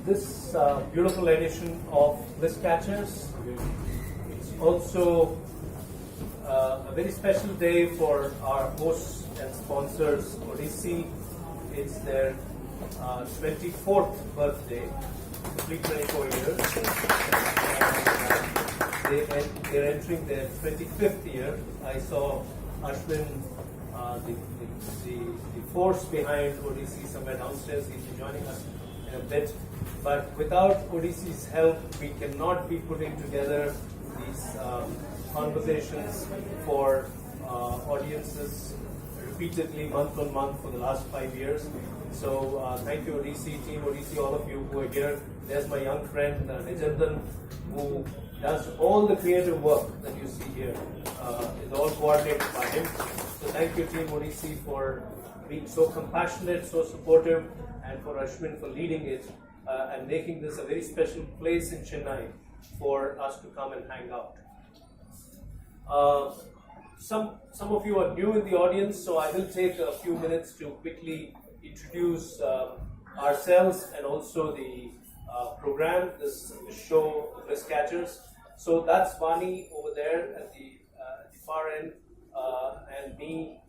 this beautiful edition of Bliss Catchers. It's also a very special day for our hosts and sponsors, Odyssey. It's their 24th birthday, complete 24 years. And they're entering their 25th year. I saw Ashwin, the force behind Odyssey, somewhere downstairs. He'll be joining us in a bit. But without Odyssey's help, we cannot be putting together these conversations for audiences repeatedly, month on month, for the last 5 years. So thank you, Odyssey, Team Odyssey, all of you who are here. There's my young friend, Nijandan, who does all the creative work that you see here. It's all coordinated by him. So thank you, Team Odyssey, for being so compassionate, so supportive, and for Ashwin for leading it and making this a very special place in Chennai for us to come and hang out. Some of you are new in the audience, so I will take a few minutes to quickly introduce ourselves and also the program, this show, Bliss Catchers. So that's Vaani over there at the far end, and me,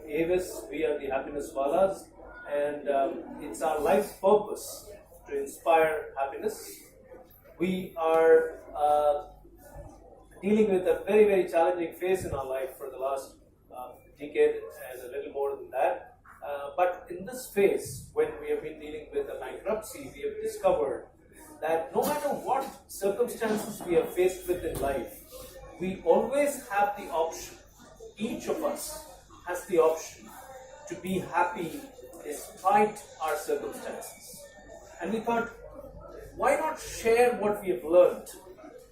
AVIS. We are the Happiness Walas, and it's our life's purpose to inspire happiness. We are dealing with a very, very challenging phase in our life for the last decade and a little more than that. But in this phase, when we have been dealing with a bankruptcy, we have discovered that no matter what circumstances we are faced with in life, we always have the option, each of us has the option to be happy despite our circumstances. And we thought, why not share what we have learned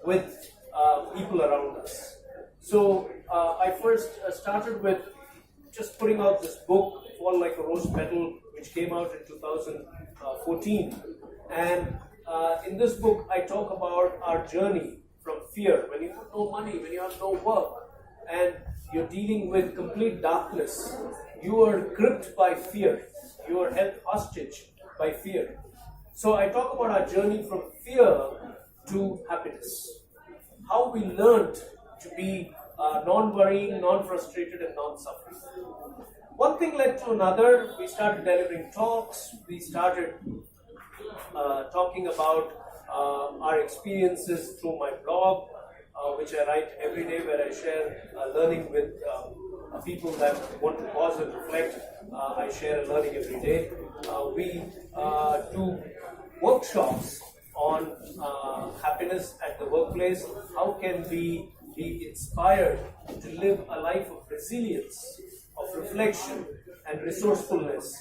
with people around us? So I first started with just putting out this book, Fall Like a Rose Petal, which came out in 2014. And in this book, I talk about our journey from fear. When you have no money, when you have no work, and you're dealing with complete darkness, you are gripped by fear. You are held hostage by fear. So I talk about our journey from fear to happiness. How we learned to be non-worrying, non-frustrated, and non-suffering. One thing led to another. We started delivering talks. We started talking about our experiences through my blog, which I write every day, where I share learning with people that want to pause and reflect. I share learning every day. We do workshops on happiness at the workplace. How can we be inspired to live a life of resilience, of reflection and resourcefulness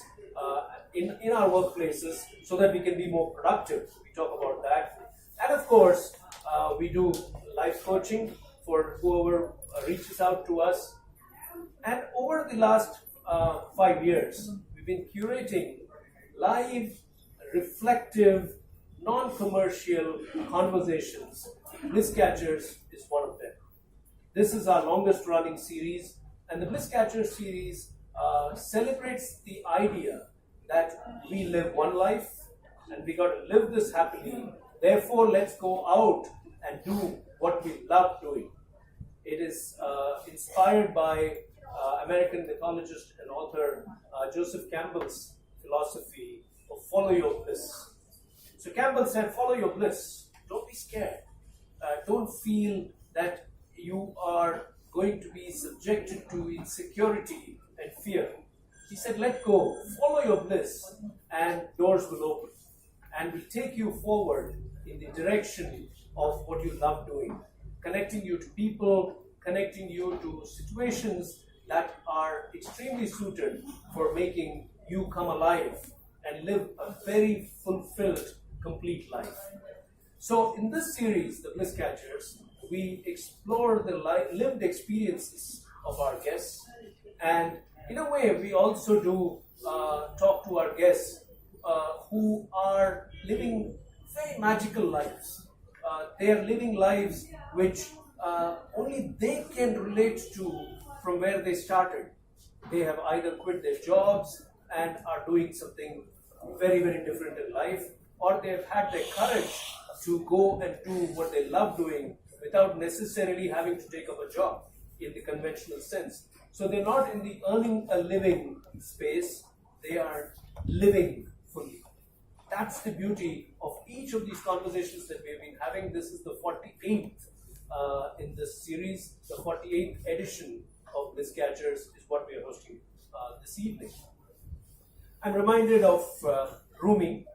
in our workplaces, so that we can be more productive. We talk about that. And of course, we do life coaching for whoever reaches out to us. And over the last 5 years, we've been curating live, reflective, non-commercial conversations. Bliss Catchers is one of them. This is our longest running series, and the Bliss Catchers series celebrates the idea that we live one life and we got to live this happily. Therefore, let's go out and do what we love doing. It is inspired by American ecologist and author Joseph Campbell's philosophy of follow your bliss. So Campbell said, follow your bliss. Don't be scared. Don't feel that you are going to be subjected to insecurity and fear. He said, let go, follow your bliss, and doors will open and will take you forward in the direction of what you love doing, connecting you to people, connecting you to situations that are extremely suited for making you come alive and live a very fulfilled, complete life. So in this series, the Bliss Catchers, we explore the lived experiences of our guests, and in a way, we also do talk to our guests who are living very magical lives. They are living lives which only they can relate to from where they started. They have either quit their jobs and are doing something very, very different in life, or they've had the courage to go and do what they love doing without necessarily having to take up a job in the conventional sense. So they're not in the earning a living space, they are living fully. That's the beauty of each of these conversations that we've been having. This is the 48th in this series. The 48th edition of Bliss Catchers is what we are hosting this evening. I'm reminded of Rumi,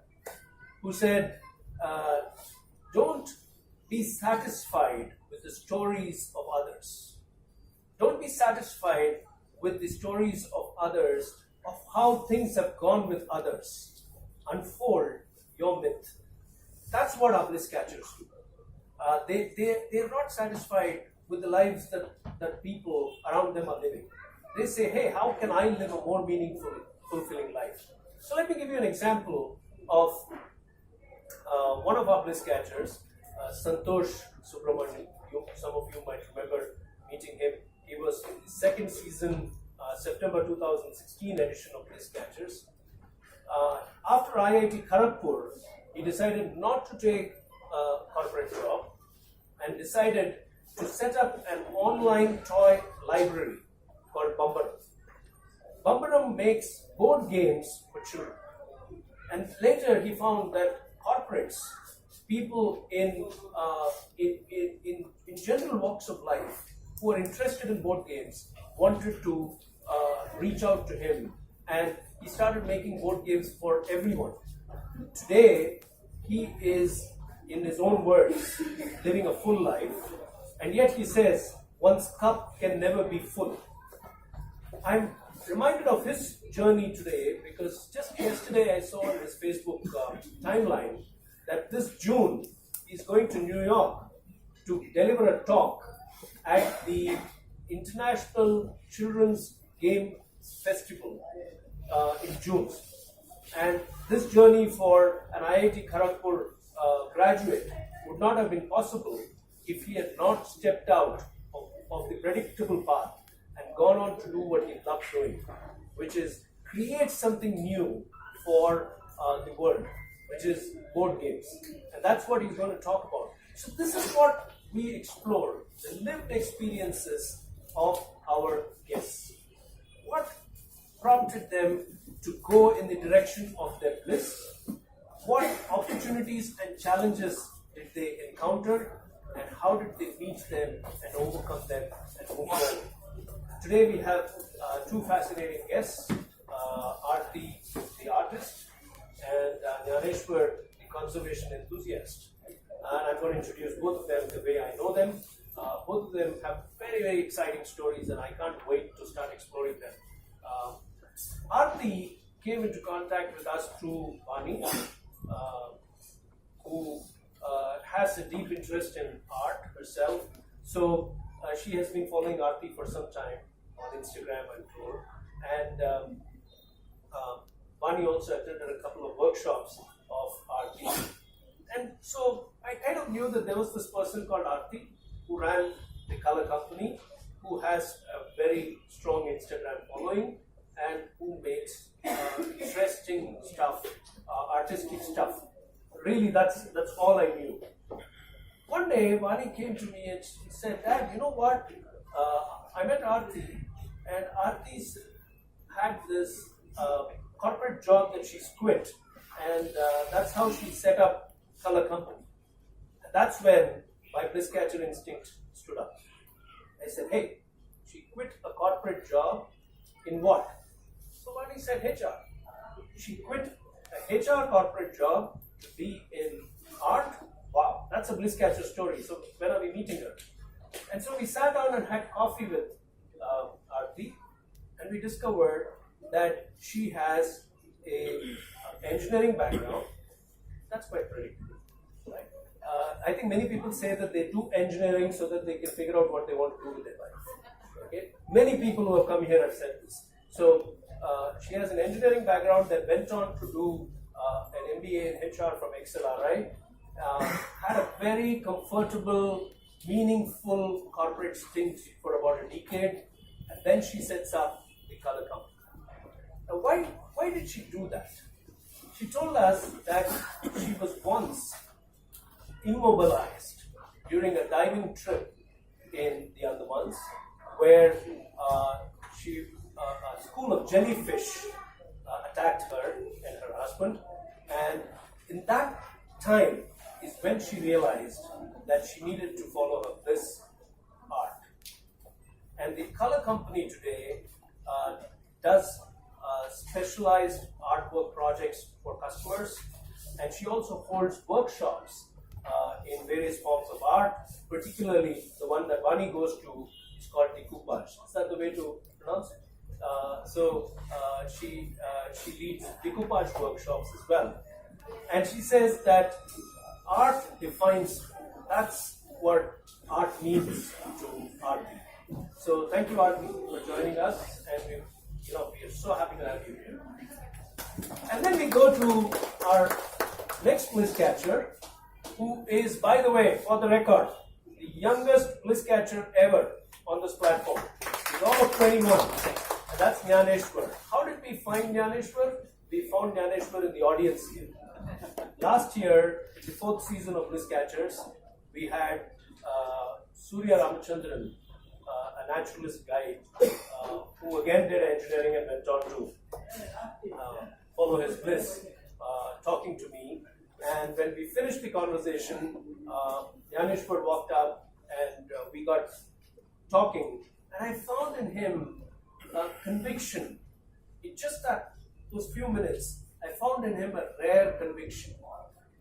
who said, don't be satisfied with the stories of others. Don't be satisfied with the stories of others, of how things have gone with others. Unfold your myth. That's what our Bliss Catchers do. They're not satisfied with the lives that people around them are living. They say, hey, how can I live a more meaningful, fulfilling life? So let me give you an example of one of our Bliss Catchers, Santosh Subramanian. Some of you might remember meeting him. He was in the second season, September 2016 edition of Bliss Catchers. After IIT Kharagpur, he decided not to take a corporate job and decided to set up an online toy library called Bambaram. Bambaram makes board games for children. And later he found that corporates, people in general walks of life who are interested in board games, wanted to reach out to him, and he started making board games for everyone. Today, he is, in his own words, living a full life, and yet he says, one's cup can never be full. I'm reminded of his journey today because just yesterday I saw on his Facebook timeline that this June he's going to New York to deliver a talk at the International Children's Game Festival in June. And this journey for an IIT Kharagpur graduate would not have been possible if he had not stepped out of the predictable path and gone on to do what he loves doing, which is create something new for the world, which is board games. And that's what he's going to talk about. So this is what we explore, the lived experiences of our guests. What prompted them to go in the direction of their bliss? What opportunities and challenges did they encounter? And how did they meet them and overcome them and move forward? Today we have two fascinating guests, Aarthi, the artist, and Gnaneswar, the conservation enthusiast. And I'm going to introduce both of them the way I know them. Both of them have very, very exciting stories, and I can't wait to start exploring them. Aarthi came into contact with us through Vaani, who has a deep interest in art herself. So she has been following Aarthi for some time on Instagram and Twitter. And Vaani also attended a couple of workshops of Aarthi. And so I kind of knew that there was this person called Aarthi who ran the color company, who has a very strong Instagram following, and who makes interesting stuff, artistic stuff. Really, that's all I knew. One day, Vaani came to me and she said, Dad, you know what? I met Aarthi, and Aarthi's had this corporate job that she's quit, and that's how she set up color company. And that's when my Bliss Catcher instinct stood up. I said, hey, she quit a corporate job in what? So Vaani said HR. She quit a HR corporate job to be in art. Wow, that's a Bliss Catcher story. So when are we meeting her? And so we sat down and had coffee with Aarthi, and we discovered that she has an engineering background. That's quite predictable, right? I think many people say that they do engineering so that they can figure out what they want to do with their life. Okay? Many people who have come here have said this. So she has an engineering background, that went on to do an MBA in HR from XLRI, had a very comfortable, meaningful corporate stint for about a decade, and then she sets up the color company. Now, why did she do that? She told us that she was once immobilized during a diving trip in the Andamans, where a school of jellyfish attacked her and her husband, and in that time is when she realized that she needed to follow her bliss art. And the color company today does specialized artwork projects for customers, and she also holds workshops in various forms of art, particularly the one that Vaani goes to is called decoupage. Is that the way to pronounce it? She leads decoupage workshops as well. And she says that art defines, that's what art means to Aarthi. So thank you, Aarthi, for joining us, and we are so happy to have you here. And then we go to our next Bliss Catcher, who is, by the way, for the record, the youngest Bliss Catcher ever on this platform. He's all of 21, and that's Gnaneswar. How did we find Gnaneswar? We found Gnaneswar in the audience here. Last year, in the 4th season of Bliss Catchers, we had Surya Ramachandran, a naturalist guide, who again did engineering and went on to follow his bliss, talking to me. And when we finished the conversation, Gnaneswar walked up and we got talking. And I found in him conviction. In just those few minutes, I found in him a rare conviction.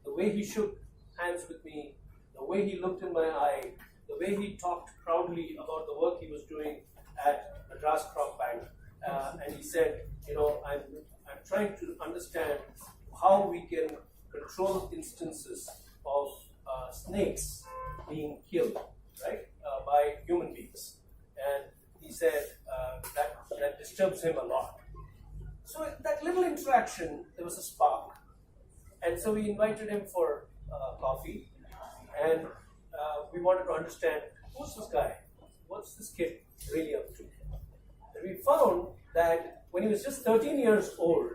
The way he shook hands with me, the way he looked in my eye, the way he talked proudly about the work he was doing at Madras Crop Bank. And he said, I'm trying to understand how we can control instances of snakes being killed, right, by human beings. And he said that disturbs him a lot. So that little interaction, there was a spark. And so we invited him for coffee, and we wanted to understand, who's this guy? What's this kid really up to? And we found that when he was just 13 years old,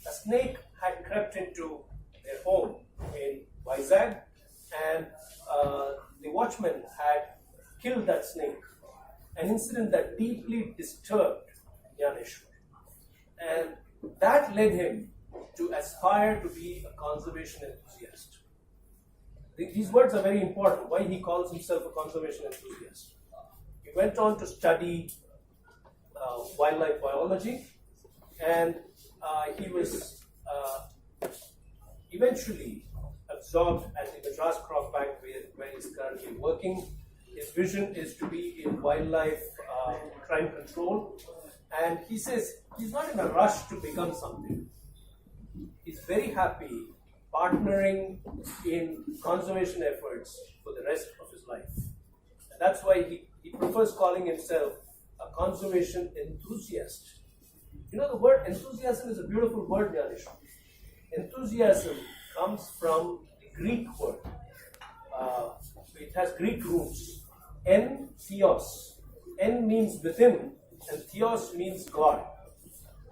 a snake had crept into their home in Vizag, and the watchman had killed that snake. An incident that deeply disturbed Gnaneswar. And that led him to aspire to be a conservation enthusiast. These words are very important, why he calls himself a conservation enthusiast. He went on to study wildlife biology, and he was eventually absorbed at the Madras Crop Bank, where he's currently working. His vision is to be in wildlife crime control, and he says he's not in a rush to become something. He's very happy partnering in conservation efforts for the rest of his life. And that's why he prefers calling himself a conservation enthusiast. The word enthusiasm is a beautiful word, Gnaneswar. Enthusiasm comes from the Greek word. It has Greek roots. En, theos. En means within, and theos means God.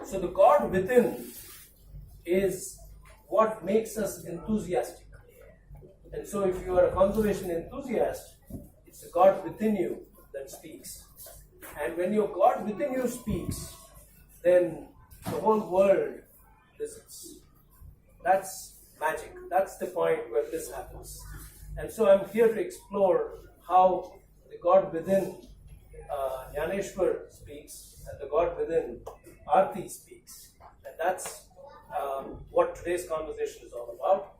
So the God within is what makes us enthusiastic. And so if you are a conservation enthusiast, it's the God within you that speaks. And when your God within you speaks, then the whole world listens. That's magic. That's the point where this happens. And so I'm here to explore how the God within Gnaneswar speaks and the God within Aarthi speaks. And that's what today's conversation is all about.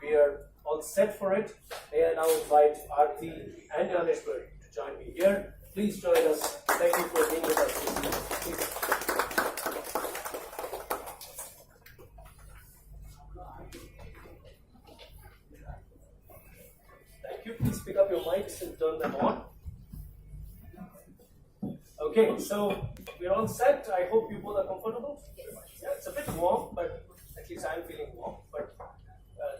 We are all set for it. May I now invite Aarthi and Gnaneswar to join me here. Please join us. Thank you for being with us. Please. Thank you. Please pick up your mics and turn them on. Okay, so we're all set. I hope you both are comfortable. Yeah, it's a bit warm, but at least I'm feeling warm. But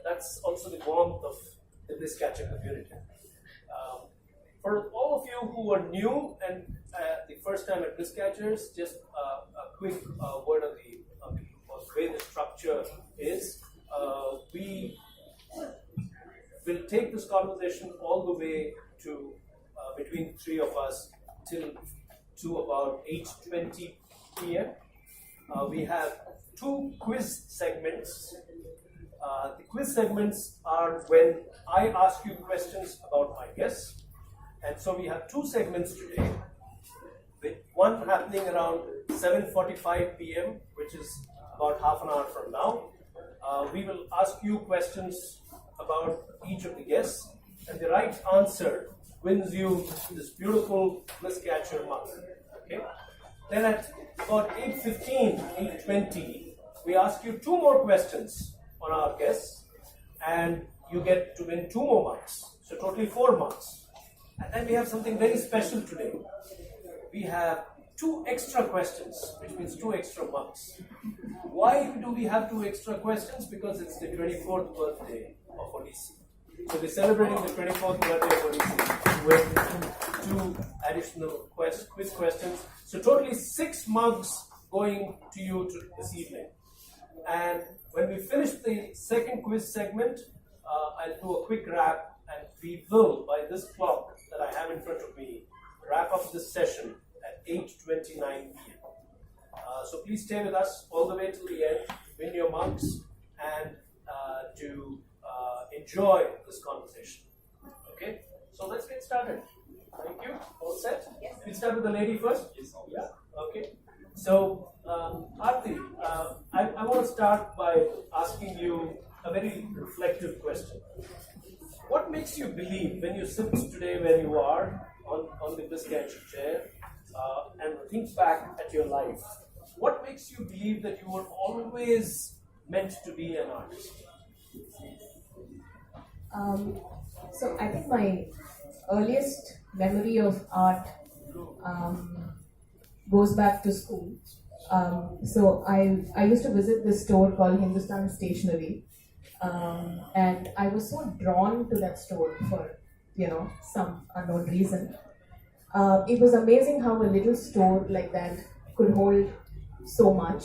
that's also the warmth of the Bliss Catcher community. For all of you who are new and the first time at Bliss Catchers, just a quick word on the way the structure is. conversation all the way to between three of us till to about 8:20 p.m. We have two quiz segments. The quiz segments are when I ask you questions about my guests. And so we have two segments today, with one happening around 7:45 p.m., which is about half an hour from now. We will ask you questions about each of the guests, and the right answer wins you this beautiful Bliss Catcher mug. Okay? Then at about 8:15, 8:20, we ask you two more questions on our guests, and you get to win two more mugs. So totally 4 mugs. And then we have something very special today. We have two extra questions, which means two extra mugs. Why do we have two extra questions? Because it's the 24th birthday of Odyssey. So we're celebrating the 24th birthday of Odyssey with two additional quiz questions. So totally 6 mugs going to you this evening. And when we finish the second quiz segment, I'll do a quick wrap, and we will, by this clock that I have in front of me, wrap up this session at 8:29 p.m. So please stay with us all the way till the end, win your mugs, and to enjoy this conversation. Okay? So let's get started. Thank you. All set? Yes. We'll start with the lady first? Yes. Yeah? Okay. So, Aarthi, I want to start by asking you a very reflective question. What makes you believe, when you sit today where you are on the Bliss Catcher chair and think back at your life, what makes you believe that you were always meant to be an artist? So I think my earliest memory of art goes back to school. So I used to visit this store called Hindustan Stationery, and I was so drawn to that store for some unknown reason. It was amazing how a little store like that could hold so much.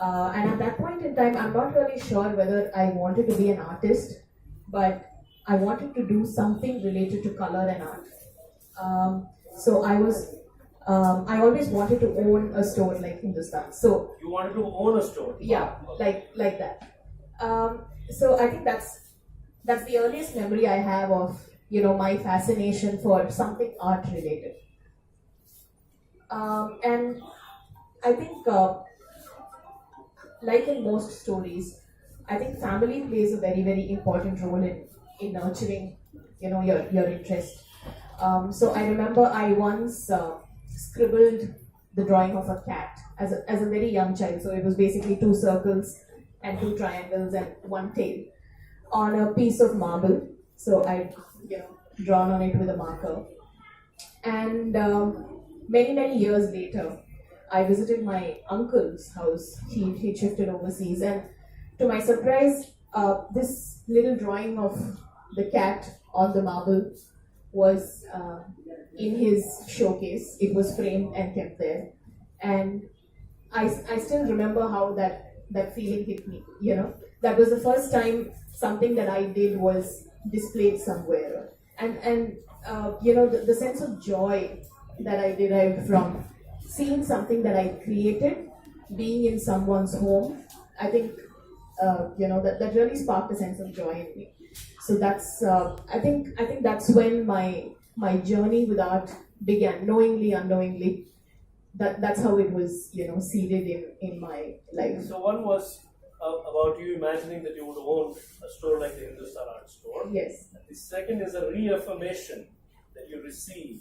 And at that point in time, I'm not really sure whether I wanted to be an artist, but I wanted to do something related to color and art. So I always wanted to own a store like Hindustan. So you wanted to own a store? Yeah, like that. So I think that's the earliest memory I have of my fascination for something art related. And I think, like in most stories, I think family plays a very, very important role in nurturing your interest. So I remember I once scribbled the drawing of a cat as a very young child. So it was basically 2 circles and 2 triangles and 1 tail on a piece of marble. So I drawn on it with a marker. And many years later, I visited my uncle's house. He shifted overseas, and to my surprise, this little drawing of the cat on the marble was in his showcase. It was framed and kept there, and I still remember how that feeling hit me. That was the first time something that I did was displayed somewhere, and the sense of joy that I derived from seeing something that I created being in someone's home. I think that really sparked a sense of joy in me. So that's I think that's when my journey with art began, knowingly, unknowingly. That's how it was seeded in my life. So one was about you imagining that you would own a store like the Hindustan Art Store. Yes. The second is a reaffirmation that you receive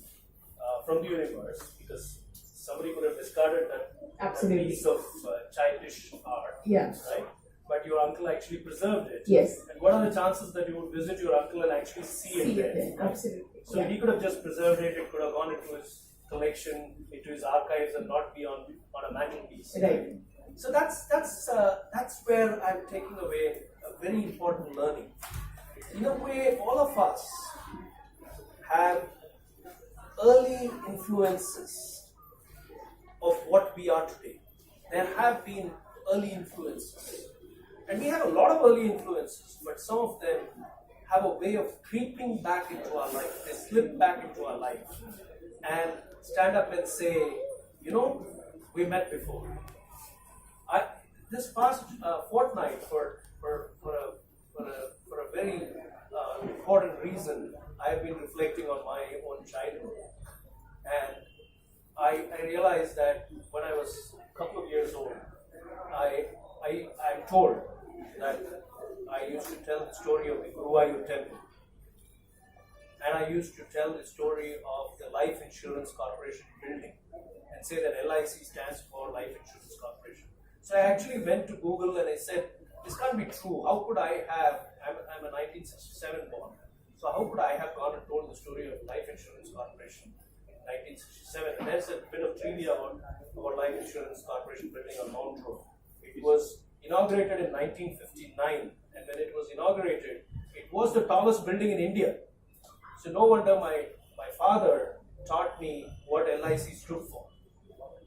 from the universe, because somebody could have discarded that piece of childish art. Yeah. Right? But your uncle actually preserved it. Yes. And what are the chances that you would visit your uncle and actually see it there? Right? Absolutely. So he could have just preserved it. It could have gone into his collection, into his archives, and not be on a mantelpiece. Right. So that's where I'm taking away a very important learning. In a way, all of us have early influences of what we are today. There have been early influences. And we have a lot of early influences, but some of them have a way of creeping back into our life. They slip back into our life and stand up and say, we met before. This past fortnight, for a very important reason, I have been reflecting on my own childhood, and I realized that when I was a couple of years old, I'm told that I used to tell the story of the Guruvayur temple, and I used to tell the story of the Life Insurance Corporation building and say that LIC stands for Life Insurance Corporation. So I actually went to Google and I said, this can't be true. How could I have, I'm a 1967 born, so how could I have gone and told the story of Life Insurance Corporation in 1967? And there's a bit of trivia about Life Insurance Corporation building on Mount Road. It was inaugurated in 1959, and when it was inaugurated, it was the tallest building in India. So no wonder my father taught me what LIC stood for.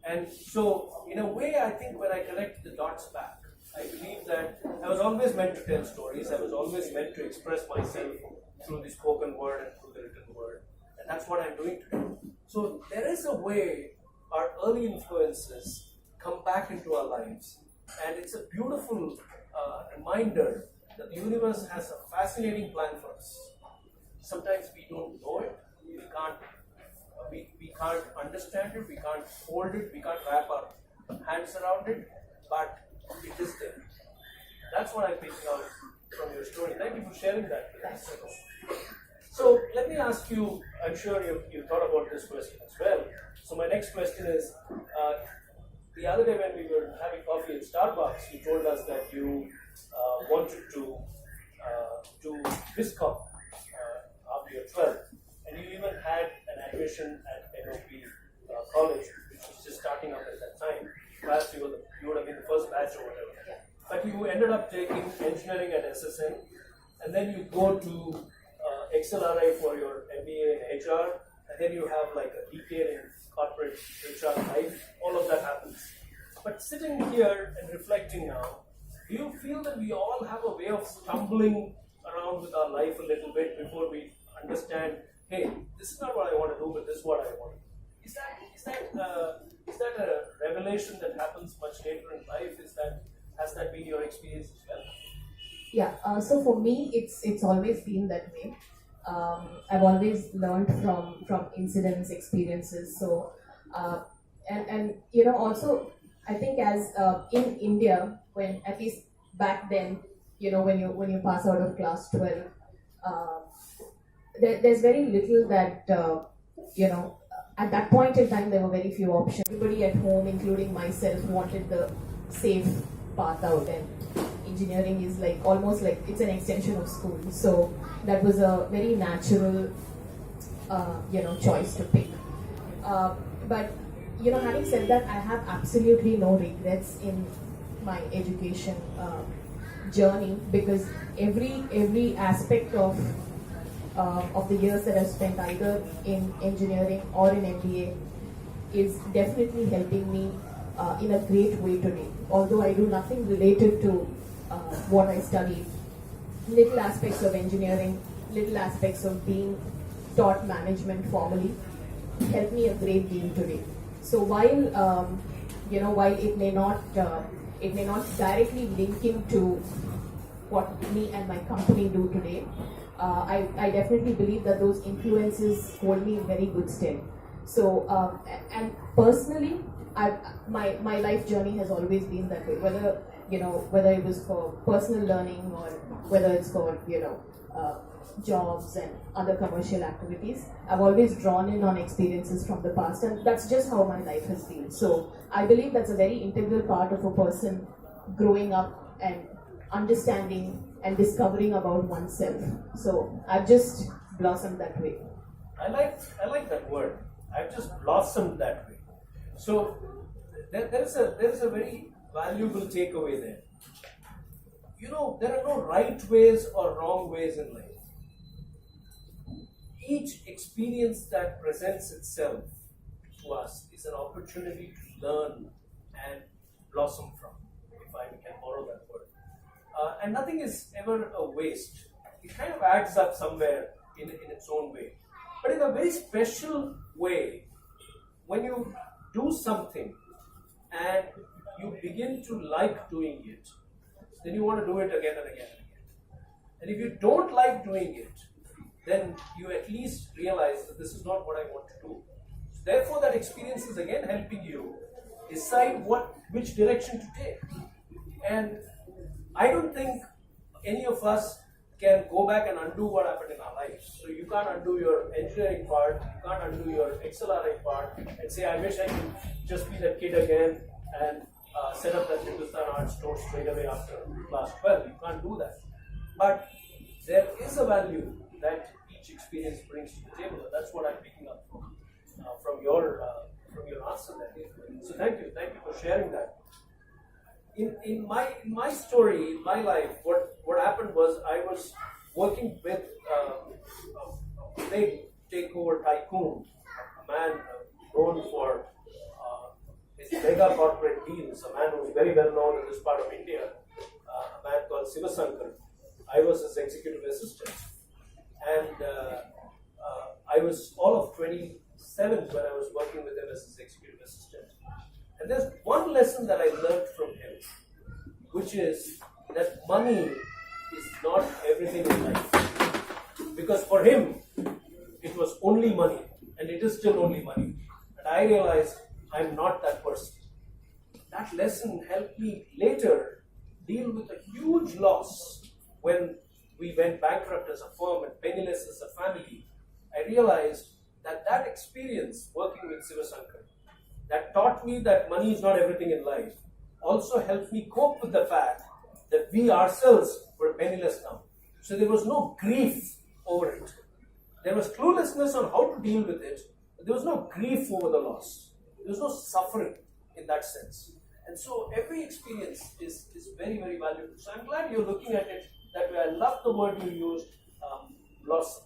And so, in a way, I think when I connect the dots back, I believe that I was always meant to tell stories. I was always meant to express myself through the spoken word and through the written word. And that's what I'm doing today. So there is a way our early influences come back into our lives. And it's a beautiful reminder that the universe has a fascinating plan for us. Sometimes we don't know it. We can't understand it, we can't hold it, we can't wrap our hands around it, but it is there. That's what I'm picking out from your story. Thank you for sharing that with us. So let me ask you, I'm sure you thought about this question as well. So my next question is, the other day when we were having coffee at Starbucks, you told us that you wanted to do Viscom after your 12th. And you even had an admission at NOP college, which was just starting up at that time. Perhaps you would have been the first batch or whatever. Yeah. But you ended up taking engineering at SSN, and then you go to XLRI for your MBA in HR, and then you have like a decade in corporate HR life. All of that happens. But sitting here and reflecting now, do you feel that we all have a way of stumbling around with our life a little bit before we understand, hey, this is not what I want to do, but this is what I want? Is that a revelation that happens much later in life? Has that been your experience as well? Yeah. So for me, it's always been that way. I've always learned from incidents, experiences. So and also I think as in India, when at least back then, when you pass out of class 12. There's very little that, at that point in time, there were very few options. Everybody at home, including myself, wanted the safe path out, and engineering is almost like it's an extension of school. So that was a very natural, choice to pick. But, having said that, I have absolutely no regrets in my education journey, because every aspect of the years that I've spent either in engineering or in MBA is definitely helping me in a great way today. Although I do nothing related to what I studied, little aspects of engineering, little aspects of being taught management formally help me a great deal today. So while it may not directly link into what me and my company do today, I definitely believe that those influences hold me in very good stead. So, and personally, my life journey has always been that way. Whether it was for personal learning or whether it's for jobs and other commercial activities, I've always drawn in on experiences from the past, and that's just how my life has been. So, I believe that's a very integral part of a person growing up and understanding and discovering about oneself. So I've just blossomed that way. I like that word. I've just blossomed that way. So there's a very valuable takeaway there. There are no right ways or wrong ways in life. Each experience that presents itself to us is an opportunity to learn and blossom from, if I can borrow that word. And nothing is ever a waste. it kind of adds up somewhere in its own way. But in a very special way, when you do something and you begin to like doing it, then you want to do it again and again and again. And if you don't like doing it, then you at least realize that this is not what I want to do. Therefore, that experience is again helping you decide which direction to take. And I don't think any of us can go back and undo what happened in our lives. So you can't undo your engineering part, you can't undo your XLRI part and say, I wish I could just be that kid again and set up that Hindustan art store straight away after class 12. You can't do that. But there is a value that each experience brings to the table. That's what I'm picking up from your answer there. So thank you for sharing that. In my story, in my life, what happened was I was working with a big takeover tycoon, a man known for his mega corporate deals, a man who is very well known in this part of India, a man called Sivasankar. I was his executive assistant, and I was all of 27 when I was working with him as his executive assistant. And there's one lesson that I learned from him, which is that money is not everything in life. Because for him, it was only money, and it is still only money. And I realized I'm not that person. That lesson helped me later deal with a huge loss when we went bankrupt as a firm and penniless as a family. I realized that experience working with Sivasankar, that taught me that money is not everything in life, also helped me cope with the fact that we ourselves were penniless now. So there was no grief over it. There was cluelessness on how to deal with it, but there was no grief over the loss. There was no suffering in that sense. And so every experience is very, very valuable. So I'm glad you're looking at it that way. I love the word you used, blossom.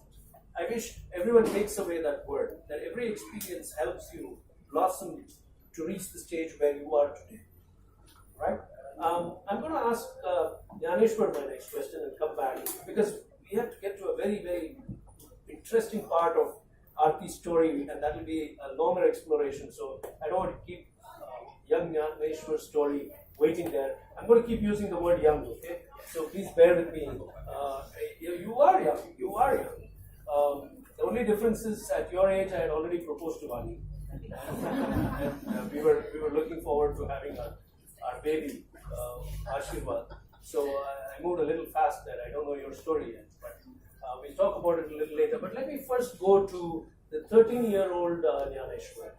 I wish everyone takes away that word, that every experience helps you blossom to reach the stage where you are today. Right? I'm going to ask Gnaneswar my next question and come back, because we have to get to a very, very interesting part of Aarthi's story, and that will be a longer exploration. So I don't want to keep young Gnaneswar's story waiting there. I'm going to keep using the word young, okay? So please bear with me. You are young. You are young. The only difference is at your age, I had already proposed to Vaani. And we were looking forward to having our baby, Ashirwad. So I moved a little fast there. I don't know your story yet, but we'll talk about it a little later. But let me first go to the 13-year-old Gnaneswar,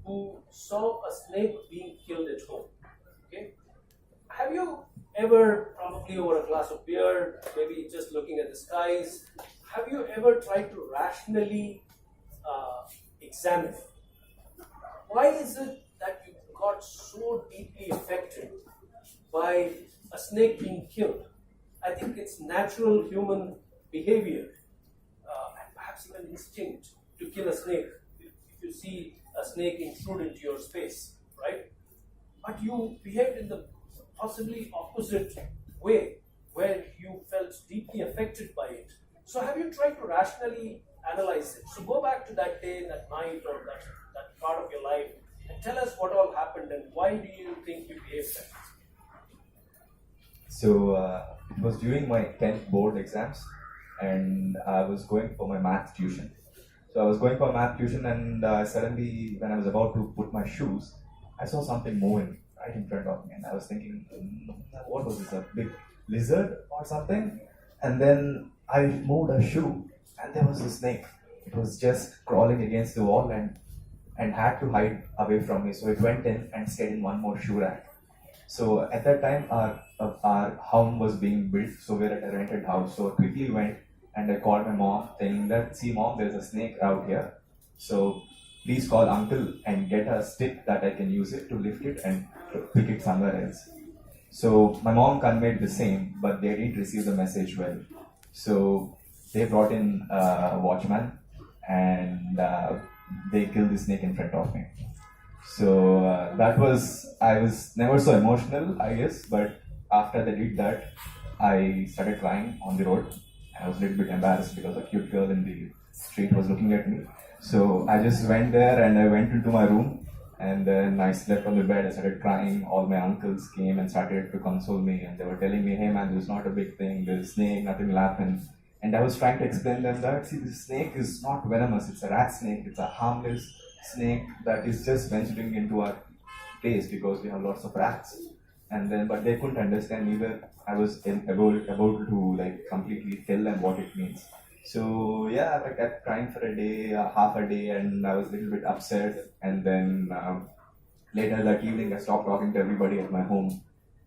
who saw a snake being killed at home. Okay? Have you ever, probably over a glass of beer, maybe just looking at the skies, have you ever tried to rationally examine why is it that you got so deeply affected by a snake being killed? I think it's natural human behavior and perhaps even instinct to kill a snake if you see a snake intrude into your space, right? But you behaved in the possibly opposite way, where you felt deeply affected by it. So have you tried to rationally analyze it? So go back to that day, that night, or that part of your life, and tell us what all happened and why do you think you behaved that way? So it was during my 10th board exams, and I was going for my math tuition. So I was going for math tuition, and suddenly when I was about to put my shoes, I saw something moving right in front of me, and I was thinking, what was this, a big lizard or something? And then I moved a shoe, and there was a snake. It was just crawling against the wall and had to hide away from me. So it went in and stayed in one more shoe rack. So at that time, our home was being built, so we were at a rented house. So I quickly went and I called my mom, saying that, see mom, there's a snake out here. So please call uncle and get a stick that I can use it to lift it and pick it somewhere else. So my mom conveyed the same, but they didn't receive the message well. So they brought in a watchman, and they killed the snake in front of me. So I was never so emotional, I guess, but after they did that, I started crying on the road, I was a little bit embarrassed because a cute girl in the street was looking at me. So I just went there and I went into my room, and then I slept on the bed. I started crying. All my uncles came and started to console me, and they were telling me, "Hey man, this is not a big thing. There's a snake, nothing will happen." And I was trying to explain them that, see, this snake is not venomous. It's a rat snake. It's a harmless snake that is just venturing into our place because we have lots of rats. And then, but they couldn't understand either. I was able to like completely tell them what it means. So yeah, I kept crying for a day, half a day, and I was a little bit upset. And then later that evening, I stopped talking to everybody at my home.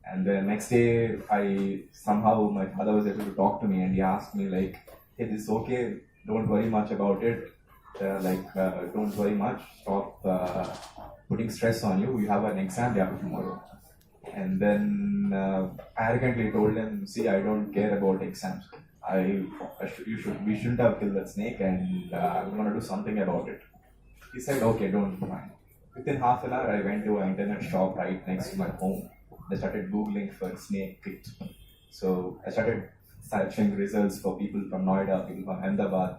And the next day, my father was able to talk to me, and he asked me like, "Hey, this is okay. Don't worry much about it. Don't worry much. Stop putting stress on you. You have an exam day after tomorrow." And then I arrogantly told him, "See, I don't care about exams. We shouldn't have killed that snake, and I'm gonna do something about it." He said, "Okay, don't mind." Within half an hour, I went to an internet shop right next to my home. I started Googling for snake kit. So I started searching results for people from Noida, people from Ahmedabad,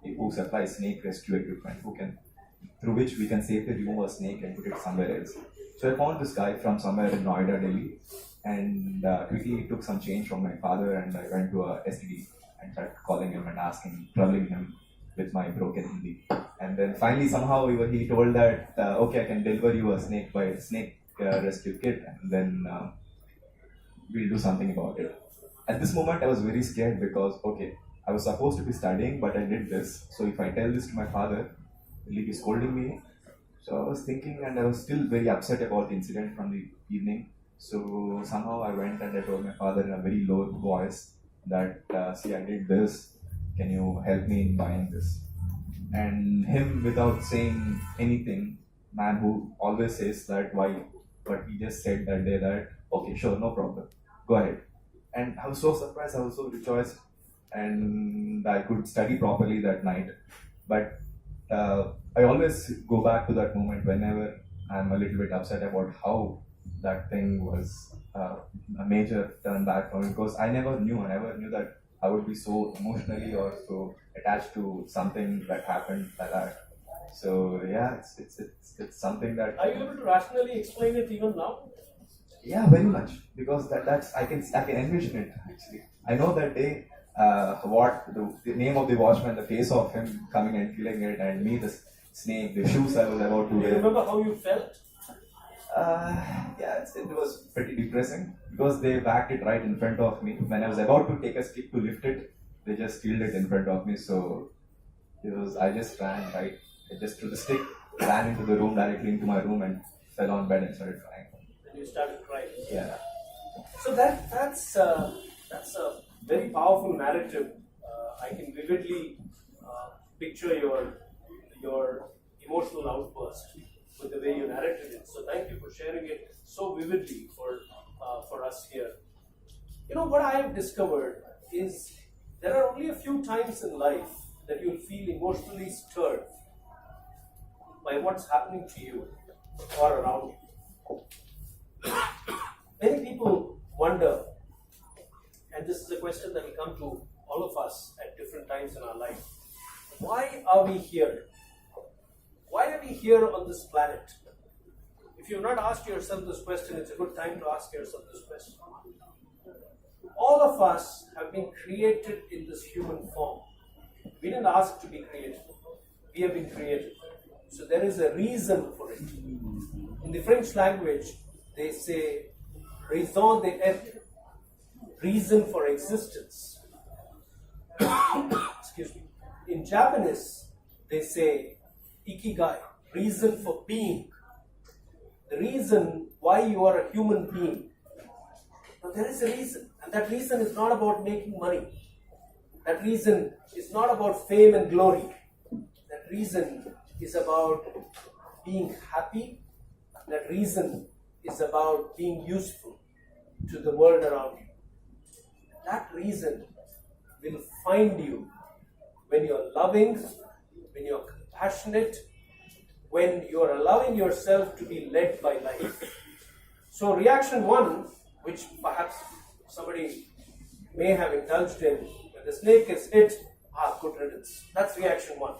who supply snake rescue equipment, through which we can safely remove a snake and put it somewhere else. So I found this guy from somewhere in Noida, Delhi, and quickly took some change from my father, and I went to a STD and started calling him and troubling him with my broken Hindi. And then finally somehow he told that, "Okay, I can deliver you a snake rescue kit, and then we'll do something about it." At this moment, I was very scared because, okay, I was supposed to be studying, but I did this. So if I tell this to my father, will he be scolding me? So I was thinking, and I was still very upset about the incident from the evening. So somehow I went and I told my father in a very low voice that, "See, I did this. Can you help me in buying this?" And him, without saying anything, man who always says that, "Why?" But he just said that day that, "Okay, sure, no problem. Go ahead." And I was so surprised, I was so rejoiced, and I could study properly that night. But I always go back to that moment whenever I'm a little bit upset about how that thing was a major turn back for me, because I never knew that I would be so emotionally or so attached to something that happened like that. So yeah, it's something that. Are you able to rationally explain it even now? Yeah, very much, because that's I can envision it actually. I know that day, what the name of the watchman, the face of him coming and killing it, and me, the snake, the shoes I was about to Do wear. you remember how you felt? Yeah, it was pretty depressing because they whacked it right in front of me. When I was about to take a stick to lift it, they just killed it in front of me. So I just ran right. I just threw the stick, ran into the room, directly into my room, and fell on bed and started crying. And you started crying. Yeah. So that's a very powerful narrative. I can vividly picture your emotional outburst with the way you narrated it. So thank you for sharing it so vividly for us here. You know what I have discovered is there are only a few times in life that you'll feel emotionally stirred by what's happening to you or around you. Many people wonder, and this is a question that will come to all of us at different times in our life: why are we here? Why are we here on this planet? If you've not asked yourself this question, it's a good time to ask yourself this question. All of us have been created in this human form. We didn't ask to be created. We have been created. So there is a reason for it. In the French language, they say raison d'être, reason for existence. Excuse me. In Japanese, they say ikigai, reason for being. The reason why you are a human being. Now there is a reason, and that reason is not about making money. That reason is not about fame and glory. That reason is about being happy. That reason is about being useful to the world around you. That reason will find you when you're loving, when you're compassionate, when you're allowing yourself to be led by life. So reaction one, which perhaps somebody may have indulged in When the snake is hit, good riddance. That's reaction 1.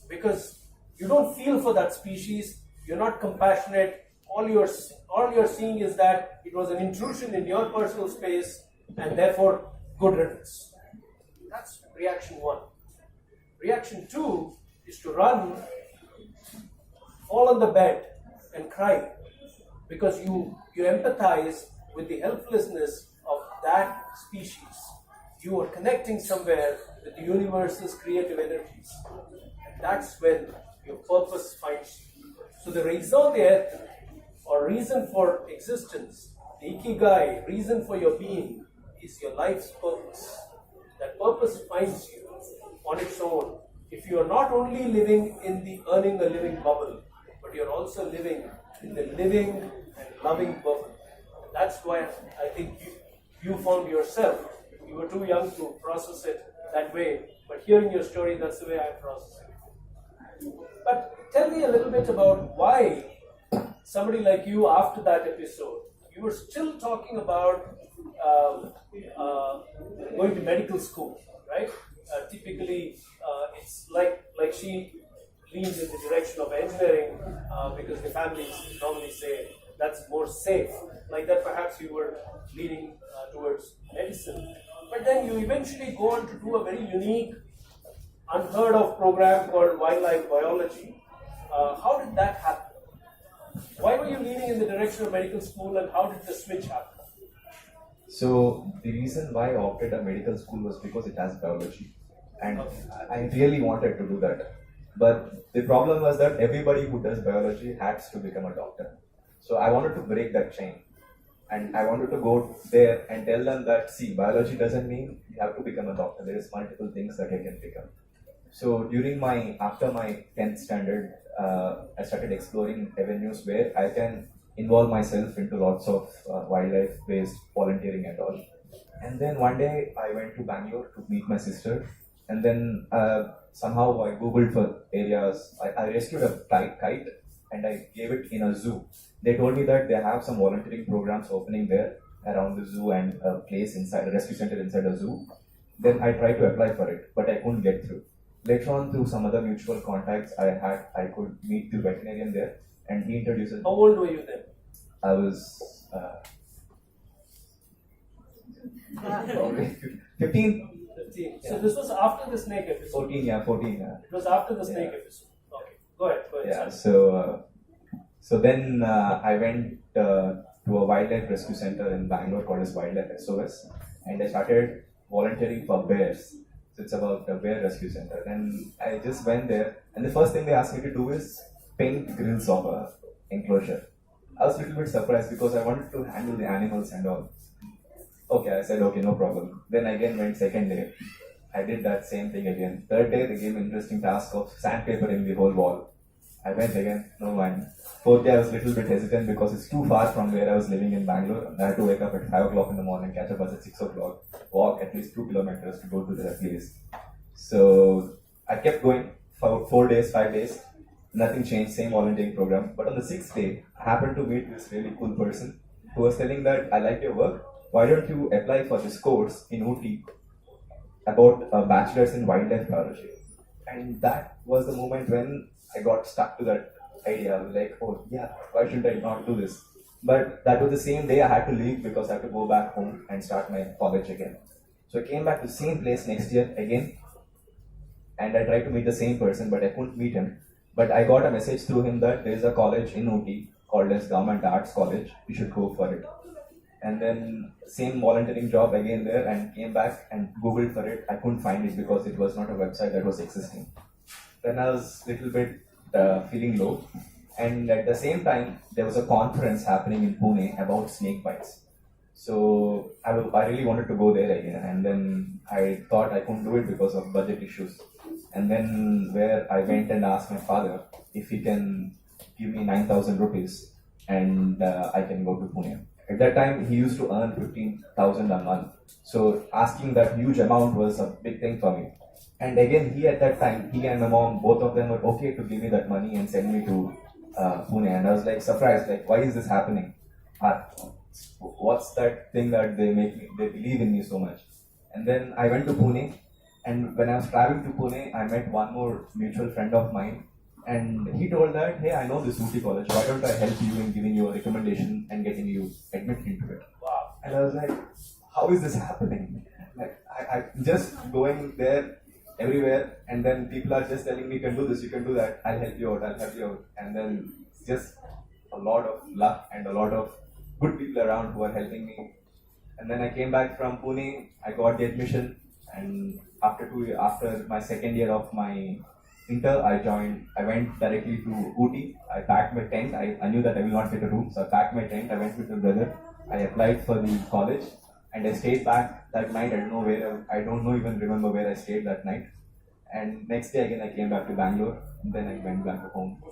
Because you don't feel for that species, you're not compassionate, all you're seeing is that it was an intrusion in your personal space and therefore good riddance. That's reaction 1. Reaction 2 is to run, fall on the bed and cry because you empathize with the helplessness of that species. You are connecting somewhere with the universe's creative energies. And that's when your purpose finds you. So the raison d'etre or reason for existence, the ikigai, reason for your being, is your life's purpose. That purpose finds you on its own. If you are not only living in the earning a living bubble, but you're also living in the living and loving bubble. That's why I think you found yourself. You were too young to process it that way, but hearing your story, that's the way I'm processing it. But tell me a little bit about why somebody like you, after that episode, you were still talking about going to medical school, right? Typically, it's like she leans in the direction of engineering because the families normally say that's more safe. Like that, perhaps you were leaning towards medicine. But then you eventually go on to do a very unique, unheard of program called wildlife biology. How did that happen? Why were you leaning in the direction of medical school and how did the switch happen? So the reason why I opted a medical school was because it has biology. And I really wanted to do that. But the problem was that everybody who does biology has to become a doctor. So I wanted to break that chain. And I wanted to go there and tell them that, see, biology doesn't mean you have to become a doctor. There is multiple things that I can become. So after my 10th standard, I started exploring avenues where I can involve myself into lots of wildlife-based volunteering and all. And then one day I went to Bangalore to meet my sister. And then somehow I googled for areas. I rescued a kite and I gave it in a zoo. They told me that they have some volunteering programs opening there around the zoo and a place inside a rescue center inside a zoo. Then I tried to apply for it, but I couldn't get through. Later on, through some other mutual contacts I could meet the veterinarian there, and he introduced us. How old were you then? I was probably 15. 15. So this was after the snake episode? 14, yeah. It was after the snake episode. Okay, go ahead. Yeah, so then I went to a wildlife rescue center in Bangalore called as Wildlife SOS, and I started volunteering for bears. So it's about a bear rescue center, and I just went there, and the first thing they asked me to do is paint grills of a enclosure. I was a little bit surprised because I wanted to handle the animals and all. Okay, I said okay, no problem. Then again went second day. I did that same thing again. Third day they gave me interesting task of sandpapering the whole wall. I went again, no mind. Fourth day I was a little bit hesitant because it's too far from where I was living in Bangalore. I had to wake up at 5 o'clock in the morning, catch a bus at 6 o'clock, walk at least 2 kilometers to go to that place. So I kept going for 4 days, 5 days. Nothing changed, same volunteering program. But on the 6th day, I happened to meet this really cool person who was telling that, I like your work. Why don't you apply for this course in Ooty about a bachelor's in wildlife biology? And that was the moment when I got stuck to that idea. I was like, oh yeah, why shouldn't I not do this? But that was the same day I had to leave because I had to go back home and start my college again. So I came back to the same place next year again, and I tried to meet the same person, but I couldn't meet him. But I got a message through him that there is a college in Ooty called as Government Arts College. You should go for it. And then same volunteering job again there, and came back and Googled for it. I couldn't find it because it was not a website that was existing. Then I was a little bit feeling low. And at the same time, there was a conference happening in Pune about snake bites. So I really wanted to go there again. And then I thought I couldn't do it because of budget issues. And then where I went and asked my father if he can give me 9,000 rupees and I can go to Pune. At that time, he used to earn 15,000 a month. So asking that huge amount was a big thing for me. And again, he and my mom, both of them were okay to give me that money and send me to Pune. And I was like surprised, like, why is this happening? What's that thing that they believe in me so much? And then I went to Pune, and when I was traveling to Pune, I met one more mutual friend of mine, and he told that, hey, I know this Ooty college, why don't I help you in giving you a recommendation and getting you admitted into it? Wow. And I was like, how is this happening? Like, I'm just going there everywhere, and then people are just telling me, you can do this, you can do that, I'll help you out. And then just a lot of luck and a lot of good people around who are helping me. And then I came back from Pune, I got the admission, and after my second year of my inter, I went directly to Ooty. I packed my tent. I knew that I will not get a room, so I packed my tent. I went with my brother. I applied for the college, and I stayed back that night. I don't even remember where I stayed that night. And next day again, I came back to Bangalore. And then I went back home.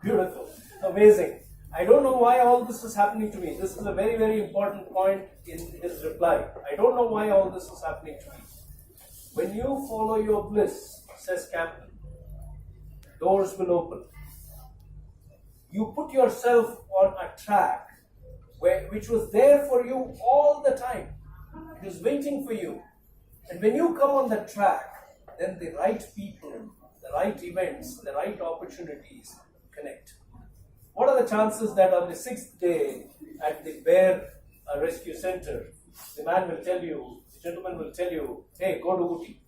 Beautiful, amazing. I don't know why all this is happening to me. This is a very, very important point in his reply. I don't know why all this is happening to me. When you follow your bliss, says Campbell, doors will open. You put yourself on a track which was there for you all the time. It was waiting for you. And when you come on the track, then the right people, the right events, the right opportunities connect. What are the chances that on the 6th day at the bear rescue center, the gentleman will tell you, hey, go to Ooty.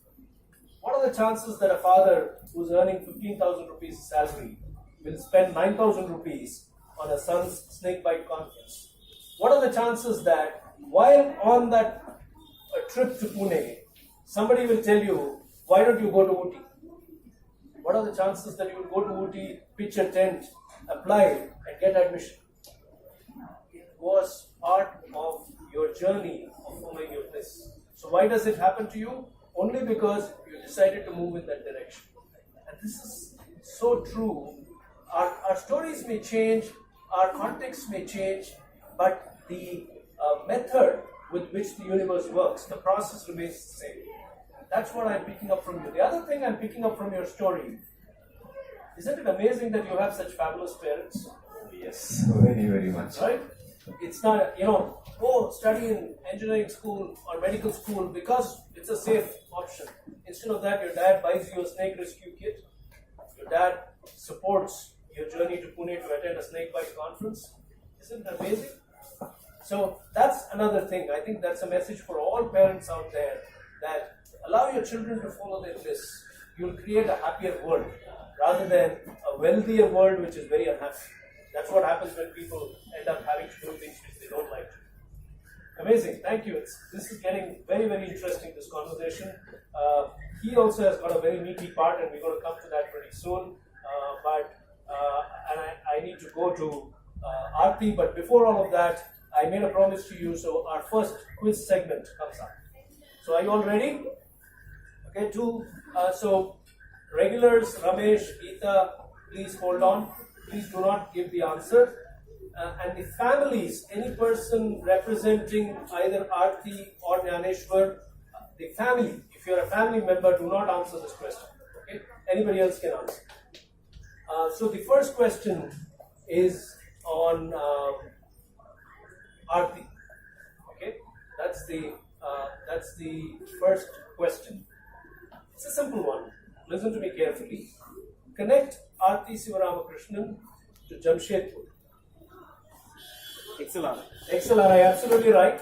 What are the chances that a father who's earning 15,000 rupees salary will spend 9,000 rupees on a son's snakebite conference? What are the chances that while on that trip to Pune, somebody will tell you, why don't you go to Ooty? What are the chances that you will go to Ooty, pitch a tent, apply and get admission? It was part of your journey of following your bliss. So why does it happen to you? Only because you decided to move in that direction. And this is so true. Our stories may change, our context may change, but the method with which the universe works, the process remains the same. That's what I'm picking up from you. The other thing I'm picking up from your story, isn't it amazing that you have such fabulous parents? Yes, very, very much. Right? It's not, go study in engineering school or medical school because it's a safe option. Instead of that, your dad buys you a snake rescue kit. Your dad supports your journey to Pune to attend a snakebite conference. Isn't it amazing? So that's another thing. I think that's a message for all parents out there, that allow your children to follow their bliss. You'll create a happier world rather than a wealthier world which is very unhappy. That's what happens when people end up having to do things which they don't like to do. Amazing, thank you. This is getting very, very interesting, this conversation. He also has got a very meaty part, and we're going to come to that pretty soon. I need to go to Aarthi, but before all of that, I made a promise to you, so our first quiz segment comes up. So are you all ready? Okay, so regulars, Ramesh, Geeta, please hold on. Please do not give the answer. And the families, any person representing either Aarthi or Gnaneswar, the family, if you're a family member, do not answer this question. Okay? Anybody else can answer. So the first question is on Aarthi. Okay, that's the first question. It's a simple one. Listen to me carefully. Connect Aarthi Sivaramakrishnan to Jamshedpur. XLRI, absolutely right.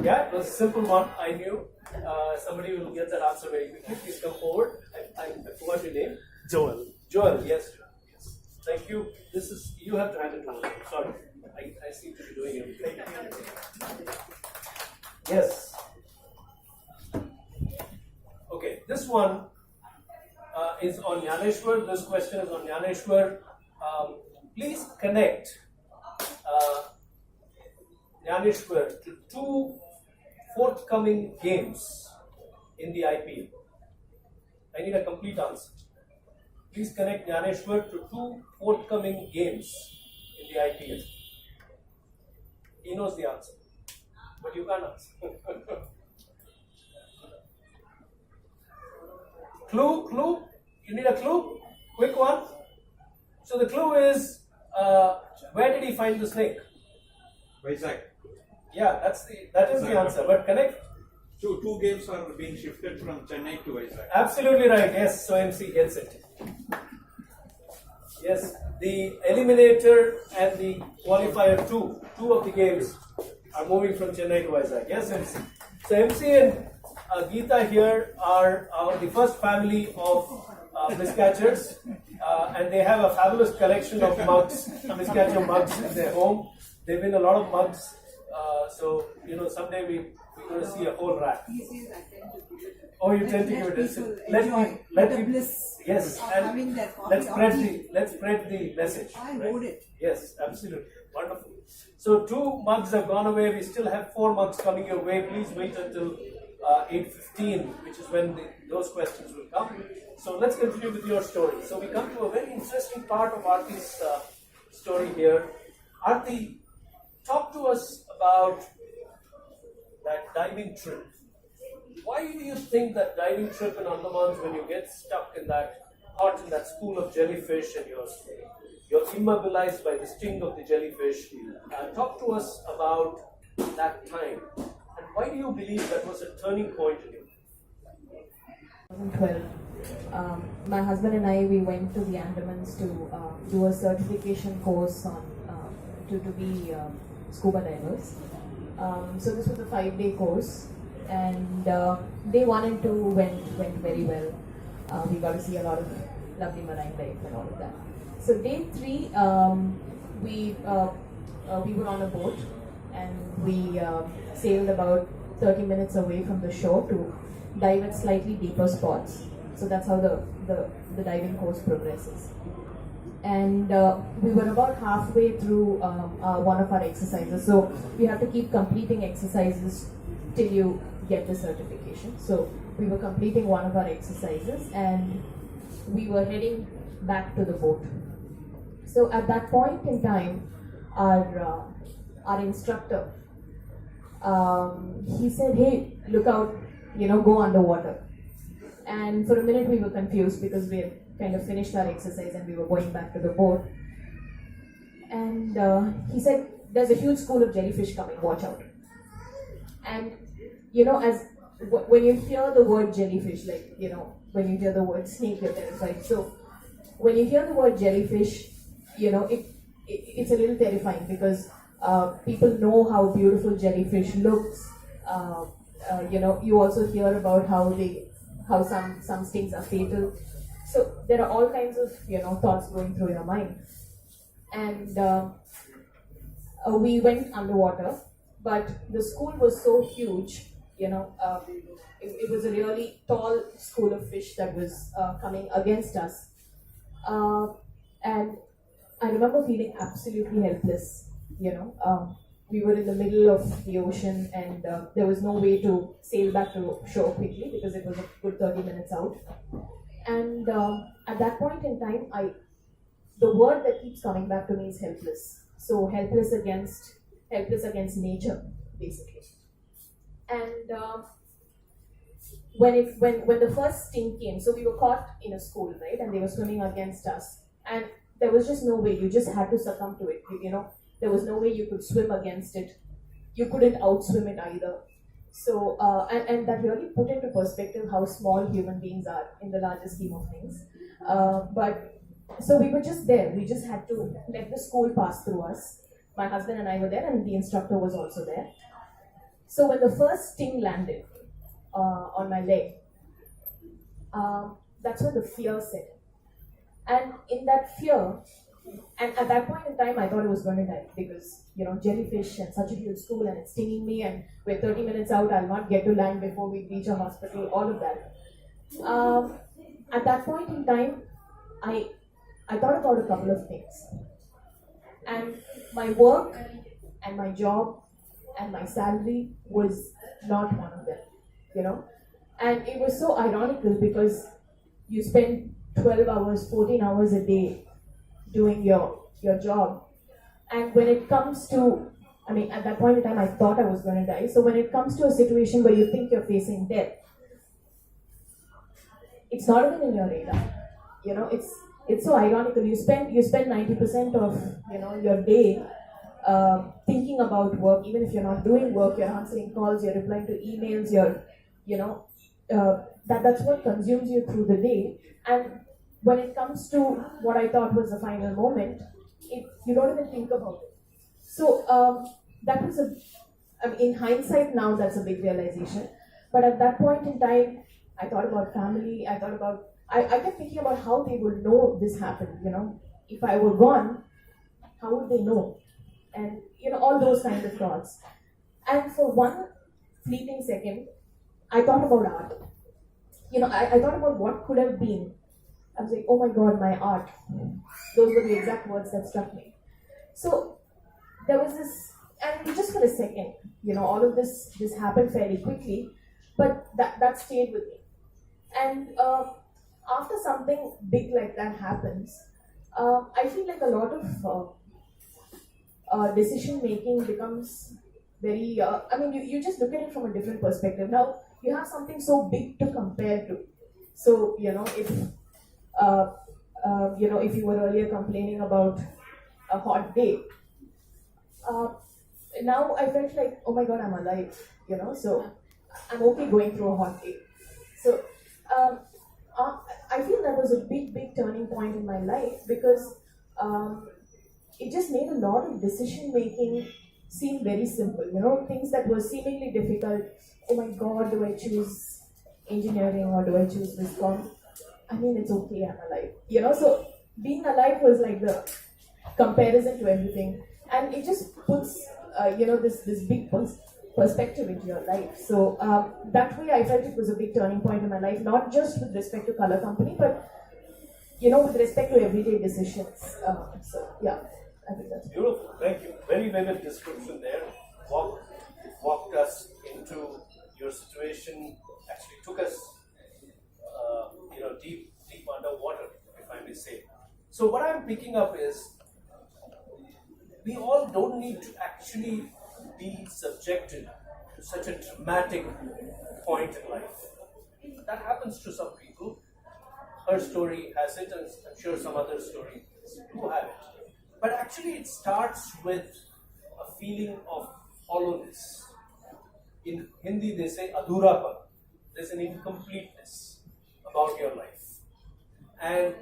Yeah, it was a simple one. I knew somebody will get that answer very quickly. Please come forward. I forgot your name. Joel. Joel, yes. Thank you. You have to hand it over. Sorry. I seem to be doing everything. Yes. Okay, this one is on Gnaneswar. This question is on Gnaneswar. Please connect Gnaneswar to 2 forthcoming games in the IPL. I need a complete answer. Please connect Gnaneswar to 2 forthcoming games in the IPL. He knows the answer, but you can't answer. Clue? You need a clue? Quick one. So the clue is, where did he find the snake? Vizag. Yeah, that is the answer. But connect Two games are being shifted from Chennai to Vizag. Absolutely right. Yes, so MC gets it. Yes, the eliminator and the qualifier two of the games are moving from Chennai to Vizag. Yes, MC. So MC and Geeta here are the first family of Bliss Catchers, and they have a fabulous collection of mugs, Bliss Catcher mugs in their home. They win a lot of mugs, so someday we're going to see a whole rack. Oh, you tend to give it. Let me yes, and let's spread the message. I wrote it. Yes, absolutely, wonderful. So 2 mugs have gone away. We still have 4 mugs coming your way. Please wait until 8:15, which is when those questions will come. So let's continue with your story. So we come to a very interesting part of Aarthi's story here. Aarthi, talk to us about that diving trip. Why do you think that diving trip in Andamans, when you get stuck in that school of jellyfish and you're immobilized by the sting of the jellyfish? Talk to us about that time, and why do you believe that was a turning point in you? 2012. My husband and I, we went to the Andamans to do a certification course to be scuba divers. So this was a 5-day course, and day 1 and 2 went very well. We got to see a lot of lovely marine life and all of that. So day 3, we were on a boat, and we sailed about 30 minutes away from the shore to dive at slightly deeper spots. So that's how the diving course progresses. And we were about halfway through one of our exercises. So you have to keep completing exercises till you get the certification. So we were completing one of our exercises, and we were heading back to the boat. So at that point in time, our instructor, he said, "Hey, look out, go underwater." And for a minute we were confused because we had kind of finished our exercise and we were going back to the boat. And he said, "There's a huge school of jellyfish coming, watch out." And when you hear the word jellyfish, when you hear the word snake, you're terrified. So when you hear the word jellyfish, it's a little terrifying because people know how beautiful jellyfish looks. You also hear about how some stings are fatal. So there are all kinds of thoughts going through your mind. And we went underwater, but the school was so huge. It was a really tall school of fish that was coming against us. And I remember feeling absolutely helpless. We were in the middle of the ocean, and there was no way to sail back to shore quickly because it was a good 30 minutes out. And at that point in time, the word that keeps coming back to me is helpless. So helpless against nature, basically. And when the first sting came, so we were caught in a school, right? And they were swimming against us, and there was just no way. You just had to succumb to it. There was no way you could swim against it. You couldn't outswim it either. So, and that really put into perspective how small human beings are in the larger scheme of things. So we were just there. We just had to let the school pass through us. My husband and I were there, and the instructor was also there. So when the first sting landed on my leg, that's when the fear set in. And in that fear, and at that point in time, I thought I was going to die because, jellyfish and such a huge school, and it's stinging me, and we're 30 minutes out, I'll not get to land before we reach a hospital, all of that. At that point in time, I thought about a couple of things. And my work and my job and my salary was not one of them, And it was so ironical because you spend 12 hours, 14 hours a day doing your job. And when it comes to, at that point in time, I thought I was going to die. So when it comes to a situation where you think you're facing death, it's not even in your radar. It's so ironical. You spend 90% of your day thinking about work, even if you're not doing work, you're answering calls, you're replying to emails, that's what consumes you through the day. And when it comes to what I thought was the final moment, you don't even think about it. So that was in hindsight now, that's a big realization. But at that point in time, I thought about family, I kept thinking about how they would know this happened, if I were gone, how would they know? And, all those kind of thoughts. And for one fleeting second, I thought about art. I thought about what could have been. I was like, oh my God, my art. Those were the exact words that struck me. So there was this, and just for a second, all of this happened fairly quickly, but that stayed with me. And after something big like that happens, I feel like a lot of decision making becomes very, you just look at it from a different perspective. Now, you have something so big to compare to. So, if you were earlier complaining about a hot day, now I felt like, oh my God, I'm alive, so I'm okay going through a hot day. So I feel that was a big turning point in my life, because it just made a lot of decision making seem very simple. Things that were seemingly difficult. Oh my God, do I choose engineering or do I choose Viscom? I mean, it's okay, I'm alive. So being alive was like the comparison to everything, and it just puts this big perspective into your life. So that way I felt it was a big turning point in my life, not just with respect to color company, but with respect to everyday decisions. So yeah, I think that's beautiful. Thank you. Very vivid description there. Walked us into your situation. Actually took us deep underwater, if I may say. So what I'm picking up is, we all don't need to actually be subjected to such a dramatic point in life. That happens to some people. Her story has it, and I'm sure some other stories do have it. But actually it starts with a feeling of hollowness. In Hindi they say adhurapan. There's an incompleteness about your life. And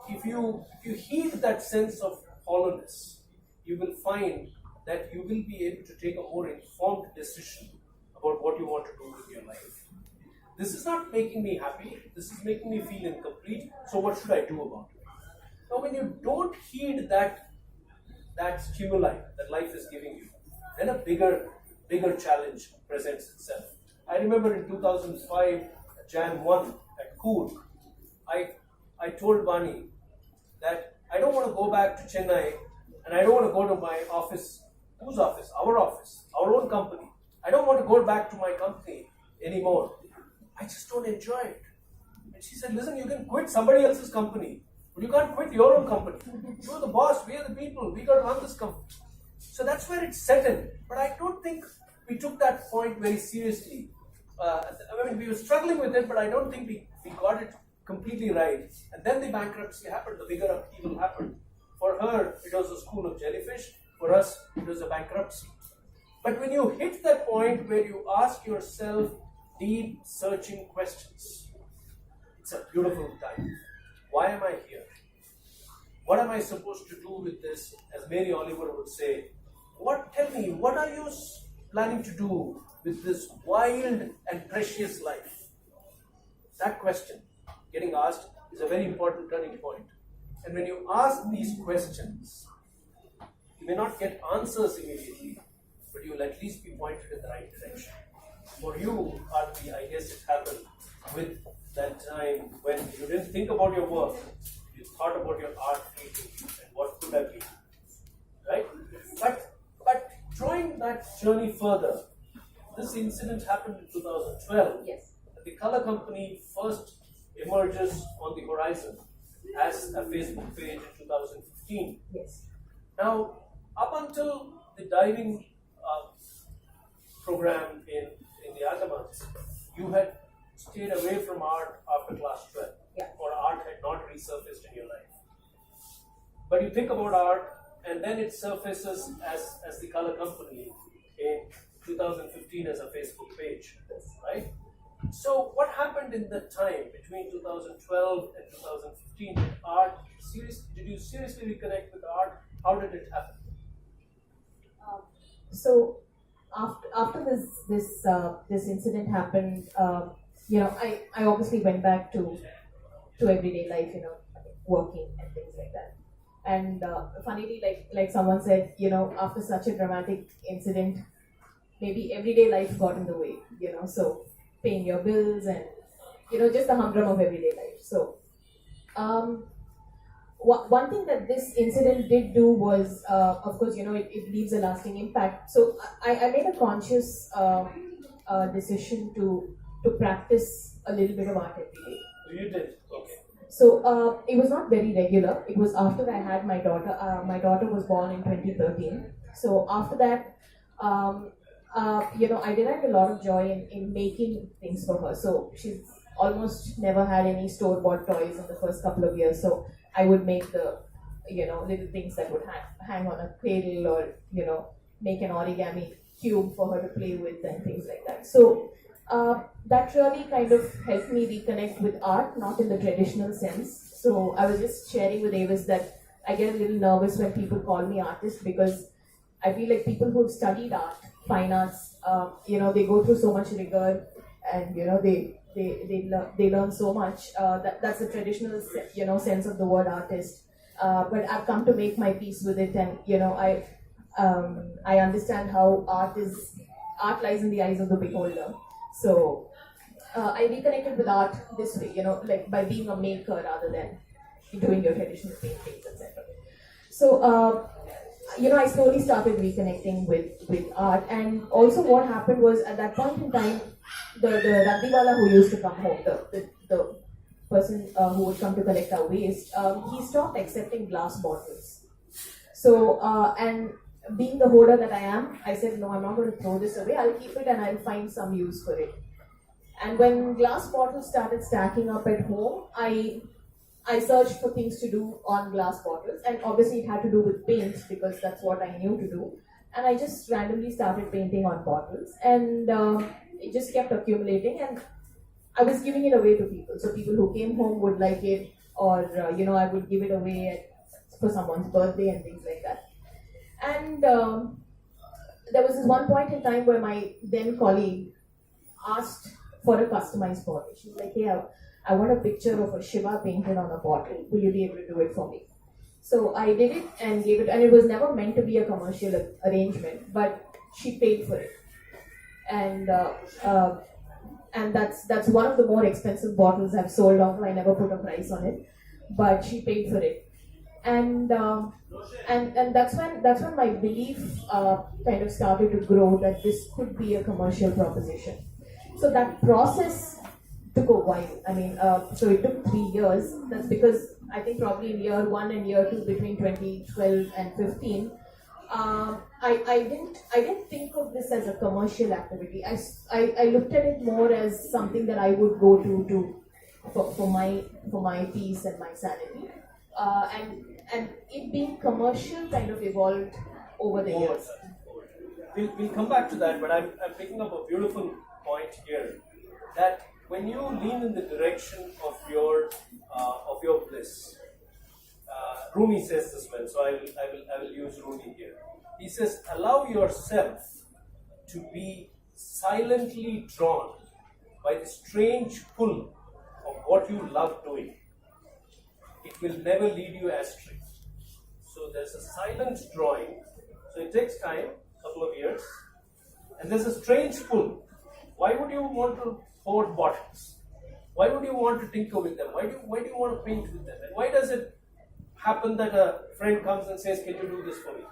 if you heed that sense of hollowness, you will find that you will be able to take a more informed decision about what you want to do with your life. This is not making me happy, this is making me feel incomplete, so what should I do about it? Now when you don't heed that stimuli that life is giving you, then a bigger challenge presents itself. I remember in 2005, Jan 1 at Cool, I told Vaani that I don't want to go back to Chennai, and I don't want to go to my office. Whose office? Our own company. I don't want to go back to my company anymore. I just don't enjoy it. And she said, listen, you can quit somebody else's company, but you can't quit your own company. You're the boss, we are the people, we got to run this company. So that's where it set in. But I don't think we took that point very seriously. We were struggling with it, but I don't think we got it completely right. And then the bankruptcy happened, the bigger upheaval happened. For her, it was a school of jellyfish. For us, it was a bankruptcy. But when you hit that point where you ask yourself deep, searching questions, it's a beautiful time. Why am I here? What am I supposed to do with this? As Mary Oliver would say, tell me, what are you planning to do with this wild and precious life? That question getting asked is a very important turning point. And when you ask these questions, you may not get answers immediately, but you will at least be pointed in the right direction. For you, Aarthi, I guess it happened with that time when you didn't think about your work, you thought about your art creativity and what could have been, right? But drawing that journey further, this incident happened in 2012. Yes. The color company first emerges on the horizon as a Facebook page in 2015. Yes. Now, up until the diving program in the Andamans, you had stayed away from art after class 12, yeah. or art had not resurfaced in your life. But you think about art and then it surfaces as the color company in 2015 as a Facebook page, right? So what happened in the time between 2012 and 2015 with art? Did you seriously reconnect with art? How did it happen? So after this incident happened, I obviously went back to everyday life, working and things like that. And funnily, like someone said, after such a dramatic incident, maybe everyday life got in the way, so paying your bills and just the humdrum of everyday life. So one thing that this incident did do was, of course, it leaves a lasting impact. So I made a conscious decision to practice a little bit of art every day. You did? Okay. So it was not very regular. It was after I had my daughter. My daughter was born in 2013. So after that, I derived a lot of joy in making things for her. So she's almost never had any store-bought toys in the first couple of years. So I would make the, little things that would hang on a cradle, or, make an origami cube for her to play with and things like that. So that really kind of helped me reconnect with art, not in the traditional sense. So I was just sharing with Avis that I get a little nervous when people call me artist, because I feel like people who've studied art, fine arts, they go through so much rigor, and they learn so much. That's the traditional sense of the word artist. But I've come to make my peace with it, and I understand how art lies in the eyes of the beholder. So I reconnected with art this way, like by being a maker rather than doing your traditional paintings, etc. So I slowly started reconnecting with art. And also what happened was, at that point in time, the Randiwala who used to come home, the person who would come to collect our waste, he stopped accepting glass bottles. So, and being the hoarder that I am, I said, no, I'm not going to throw this away. I'll keep it and I'll find some use for it. And when glass bottles started stacking up at home, I searched for things to do on glass bottles, and obviously it had to do with paint, because that's what I knew to do. And I just randomly started painting on bottles, and it just kept accumulating, and I was giving it away to people. So people who came home would like it, or I would give it away for someone's birthday and things like that. And there was this one point in time where my then colleague asked for a customized bottle. She was like, hey, I want a picture of a Shiva painted on a bottle. Will you be able to do it for me? So I did it and gave it, and it was never meant to be a commercial arrangement, but she paid for it. And that's one of the more expensive bottles I've sold off. I never put a price on it, but she paid for it. And that's when my belief kind of started to grow that this could be a commercial proposition. So that process took a while. I mean, so it took 3 years. That's because I think probably in year 1 and year 2, between 2012 and 15, I didn't think of this as a commercial activity. I looked at it more as something that I would go to for my peace and my sanity. And it being commercial kind of evolved over the years. We'll come back to that, but I'm picking up a beautiful point here, that when you lean in the direction of your bliss, Rumi says this well, so I will use Rumi here. He says, allow yourself to be silently drawn by the strange pull of what you love doing. It will never lead you astray. So there's a silent drawing, so it takes time, a couple of years, and there's a strange pull. Why would you want to hoard bottles? Why would you want to tinker with them? Why do you want to paint with them? And why does it happen that a friend comes and says, can you do this for me?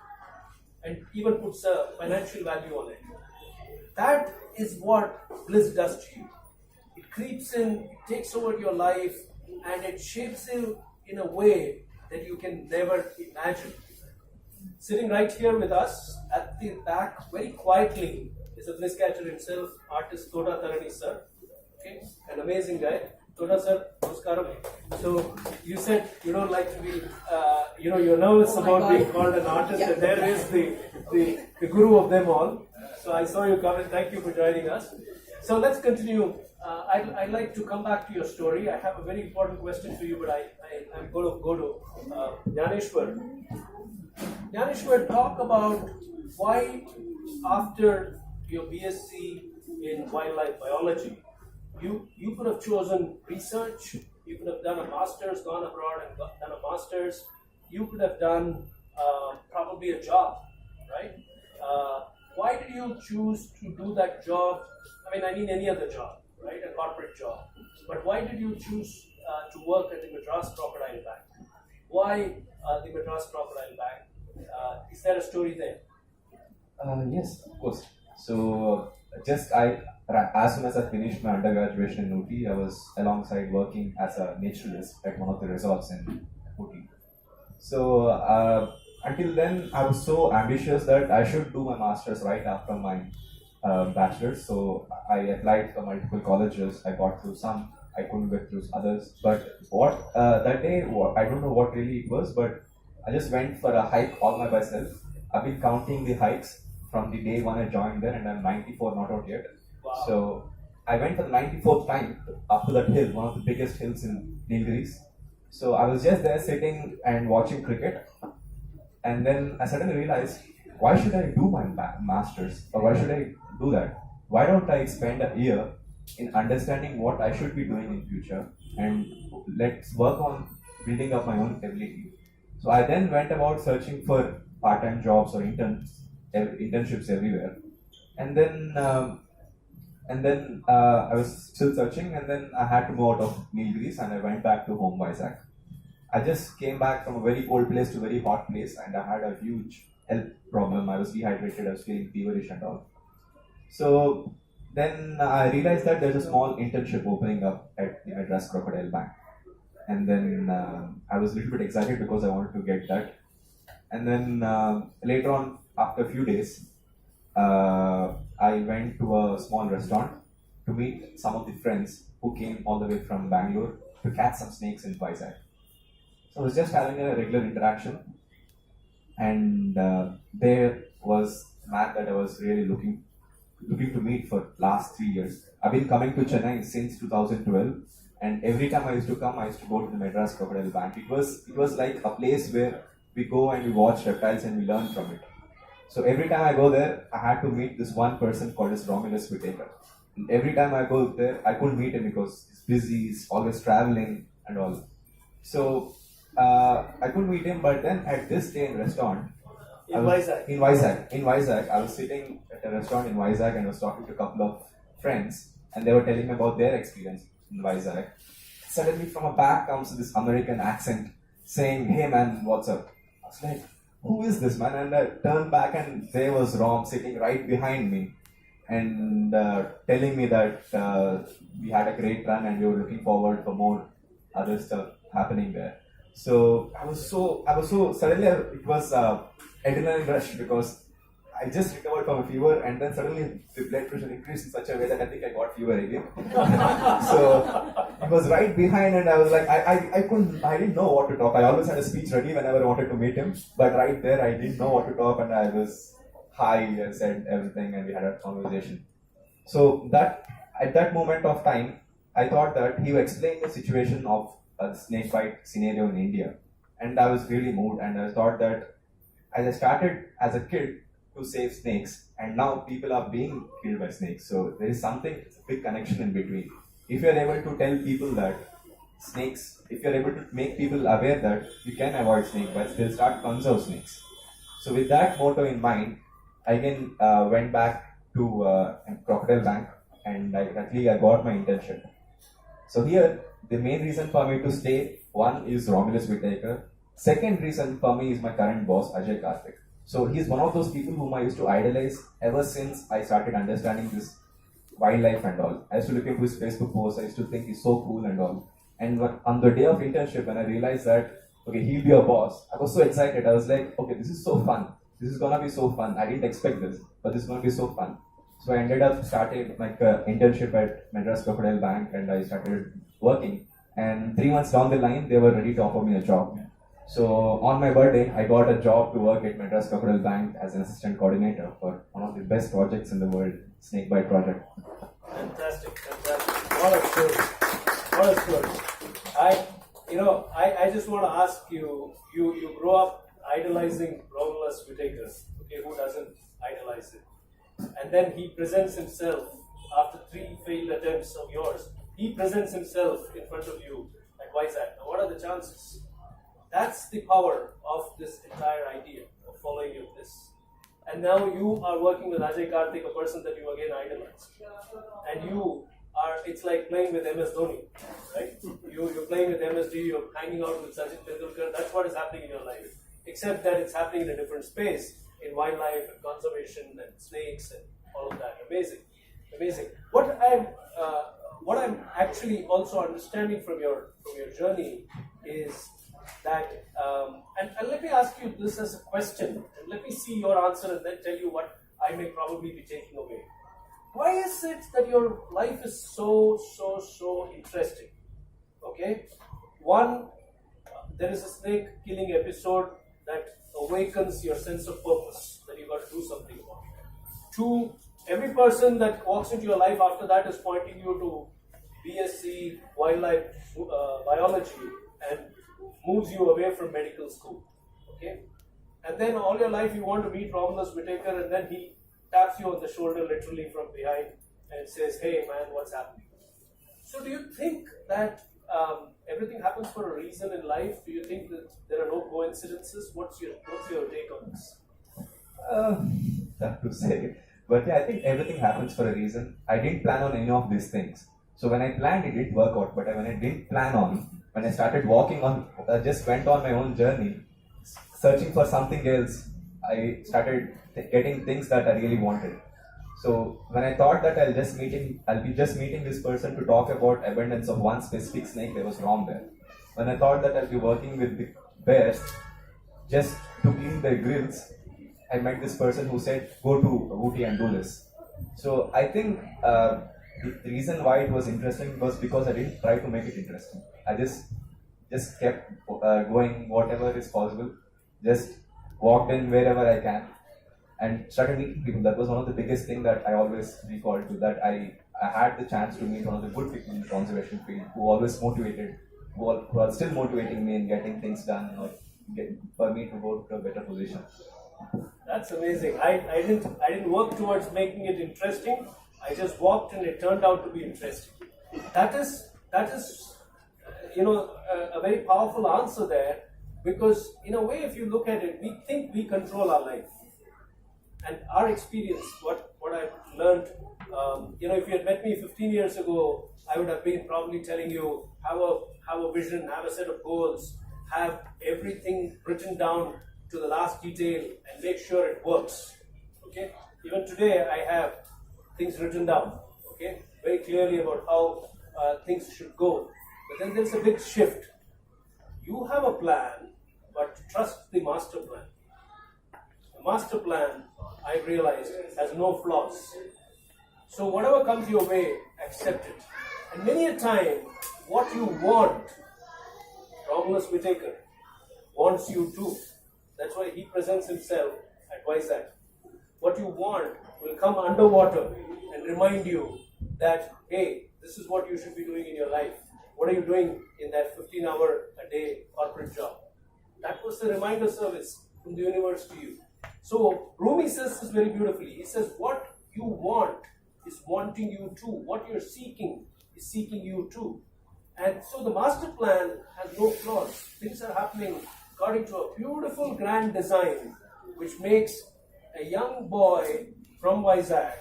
And even puts a financial value on it. That is what bliss does to you. It creeps in, it takes over your life, and it shapes you in a way that you can never imagine. Sitting right here with us at the back, very quietly, is a bliss catcher himself, artist Toda Tarani sir. Okay, an amazing guy. Toda sir, namaskaram. So you said you don't like to be, you're nervous Oh my about God. being called an artist, Yeah. and there is the guru of them all. So I saw you come and thank you for joining us. So let's continue. I'd like to come back to your story. I have a very important question for you, but I'm going to go to Gnaneswar. Gnaneswar, talk about why after your BSc in wildlife biology, you could have chosen research, you could have done a master's, gone abroad and done a master's, you could have done probably a job, right? Why did you choose to do that job? I mean any other job, right? A corporate job. But why did you choose to work at the Madras Crocodile Bank? Why the Madras Crocodile Bank? Is there a story there? Yes, of course. So as soon as I finished my undergraduation in Ooty, I was alongside working as a naturalist at one of the resorts in Ooty. So until then, I was so ambitious that I should do my master's right after my bachelor's. So I applied for multiple colleges. I got through some. I couldn't get through others. But that day, I don't know what really it was, but I just went for a hike all by myself. I've been counting the hikes from the day when I joined there, and I'm 94, not out yet. Wow. So I went for the 94th time up to that hill, one of the biggest hills in Nilgiris. So I was just there sitting and watching cricket, and then I suddenly realized, why should I do my masters, or why should I do that? Why don't I spend a year in understanding what I should be doing in future, and let's work on building up my own ability. So I then went about searching for part-time jobs or internships everywhere, and then I was still searching, and then I had to move out of Nilgiris and I went back to home, Vizag. I just came back from a very cold place to a very hot place, and I had a huge health problem. I was dehydrated, I was feeling feverish and all. So then I realized that there's a small internship opening up at the Madras Crocodile Bank. And then I was a little bit excited because I wanted to get that. And then later on, after a few days, I went to a small restaurant to meet some of the friends who came all the way from Bangalore to catch some snakes in Vizag. So I was just having a regular interaction, and there was a man that I was really looking to meet for last 3 years. I've been coming to Chennai since 2012, and every time I used to come, I used to go to the Madras Crocodile Bank. It was like a place where we go and we watch reptiles and we learn from it. So every time I go there, I had to meet this one person called as Romulus Whittaker. And every time I go there, I couldn't meet him because he's busy, he's always traveling and all. So I couldn't meet him, but then at this day in restaurant, In Vizag. In Vizag, I was sitting at a restaurant in Vizag and I was talking to a couple of friends, and they were telling me about their experience in Vizag. Suddenly from a back comes this American accent saying, "Hey man, what's up?" I was like, "Who is this man?" And I turned back and there was Rom sitting right behind me and telling me that we had a great run and we were looking forward for more other stuff happening there. So I was so suddenly it was adrenaline rush because I just recovered from a fever, and then suddenly the blood pressure increased in such a way that I think I got fever again. So it was right behind, and I was like, I didn't know what to talk. I always had a speech ready whenever I wanted to meet him, but right there I didn't know what to talk, and I was high and said everything, and we had a conversation. So that at that moment of time, I thought that he would explain the situation of a snake bite scenario in India, and I was really moved, and I thought that as I started as a kid to save snakes, and now people are being killed by snakes. So there is something, big connection in between. If you are able to tell people that snakes, if you are able to make people aware that you can avoid snake bites, they'll start conserve snakes. So with that motto in mind, I again went back to Crocodile Bank, and I got my internship. So here, the main reason for me to stay, one is Romulus Whittaker. Second reason for me is my current boss, Ajay Karthik. So he's one of those people whom I used to idolize ever since I started understanding this wildlife and all. I used to look into his Facebook posts, I used to think he's so cool and all. And on the day of internship, when I realized that, okay, he'll be a boss, I was so excited. I was like, okay, this is so fun. This is gonna be so fun. I didn't expect this, but this is gonna be so fun. So I ended up starting my internship at Madras Crocodile Bank, and I started working. And 3 months down the line, they were ready to offer me a job. So on my birthday, I got a job to work at Madras Crocodile Bank as an assistant coordinator for one of the best projects in the world, Snakebite project. Fantastic, fantastic. What a story. What a story. I just want to ask you, you grow up idolizing Romulus Whittaker. Okay, who doesn't idolize him? And then he presents himself after 3 failed attempts of yours. He presents himself in front of you at WISAC. Now, what are the chances? That's the power of this entire idea of following your bliss. And now you are working with Ajay Karthik, a person that you again idolize. And you are, it's like playing with MS Dhoni, right? You're playing with MSD, you're hanging out with Sachin Tendulkar. That's what is happening in your life. Except that it's happening in a different space, in wildlife and conservation and snakes and all of that. Amazing, amazing. What I'm actually also understanding from your journey is that, and let me ask you this as a question, and let me see your answer and then tell you what I may probably be taking away. Why is it that your life is so interesting? Okay, one, there is a snake killing episode that awakens your sense of purpose, that you got to do something about it. 2, every person that walks into your life after that is pointing you to BSc wildlife biology and moves you away from medical school. Okay, and then all your life you want to meet Romulus Whittaker, and then he taps you on the shoulder literally from behind and says, "Hey man, what's happening?" So do you think that everything happens for a reason in life? Do you think that there are no coincidences? What's your take on this? Tough to say. But yeah, I think everything happens for a reason. I didn't plan on any of these things. So when I planned, it didn't work out. But when I didn't plan on, when I started walking on, I just went on my own journey, searching for something else. I started getting things that I really wanted. So when I thought that I'll be just meeting this person to talk about abundance of one specific snake, I was wrong there. When I thought that I'll be working with the bears just to clean their grills, I met this person who said, "Go to Ooty and do this." So I think the reason why it was interesting was because I didn't try to make it interesting. I just kept going whatever is possible. Just walked in wherever I can and started meeting people. That was one of the biggest things that I always recall to, that I had the chance to meet one of the good people in the conservation field who always motivated, who are still motivating me in getting things done or for me to go to a better position. That's amazing. I didn't work towards making it interesting. I just walked and it turned out to be interesting. That is a very powerful answer there, because in a way, if you look at it, we think we control our life. And our experience, what I've learned, if you had met me 15 years ago, I would have been probably telling you, have a vision, have a set of goals, have everything written down to the last detail and make sure it works. Okay? Even today, I have things written down, okay, very clearly about how things should go. But then there's a big shift. You have a plan, but trust the master plan. The master plan, I realized, has no flaws. So whatever comes your way, accept it. And many a time, what you want, Romulus Whittaker wants you too. That's why he presents himself at WISAC. What you want will come underwater and remind you that, hey, this is what you should be doing in your life. What are you doing in that 15-hour-a-day corporate job? That was the reminder service from the universe to you. So Rumi says this very beautifully. He says, what you want is wanting you too. What you're seeking is seeking you too. And so the master plan has no flaws. Things are happening according to a beautiful grand design, which makes a young boy from WISAC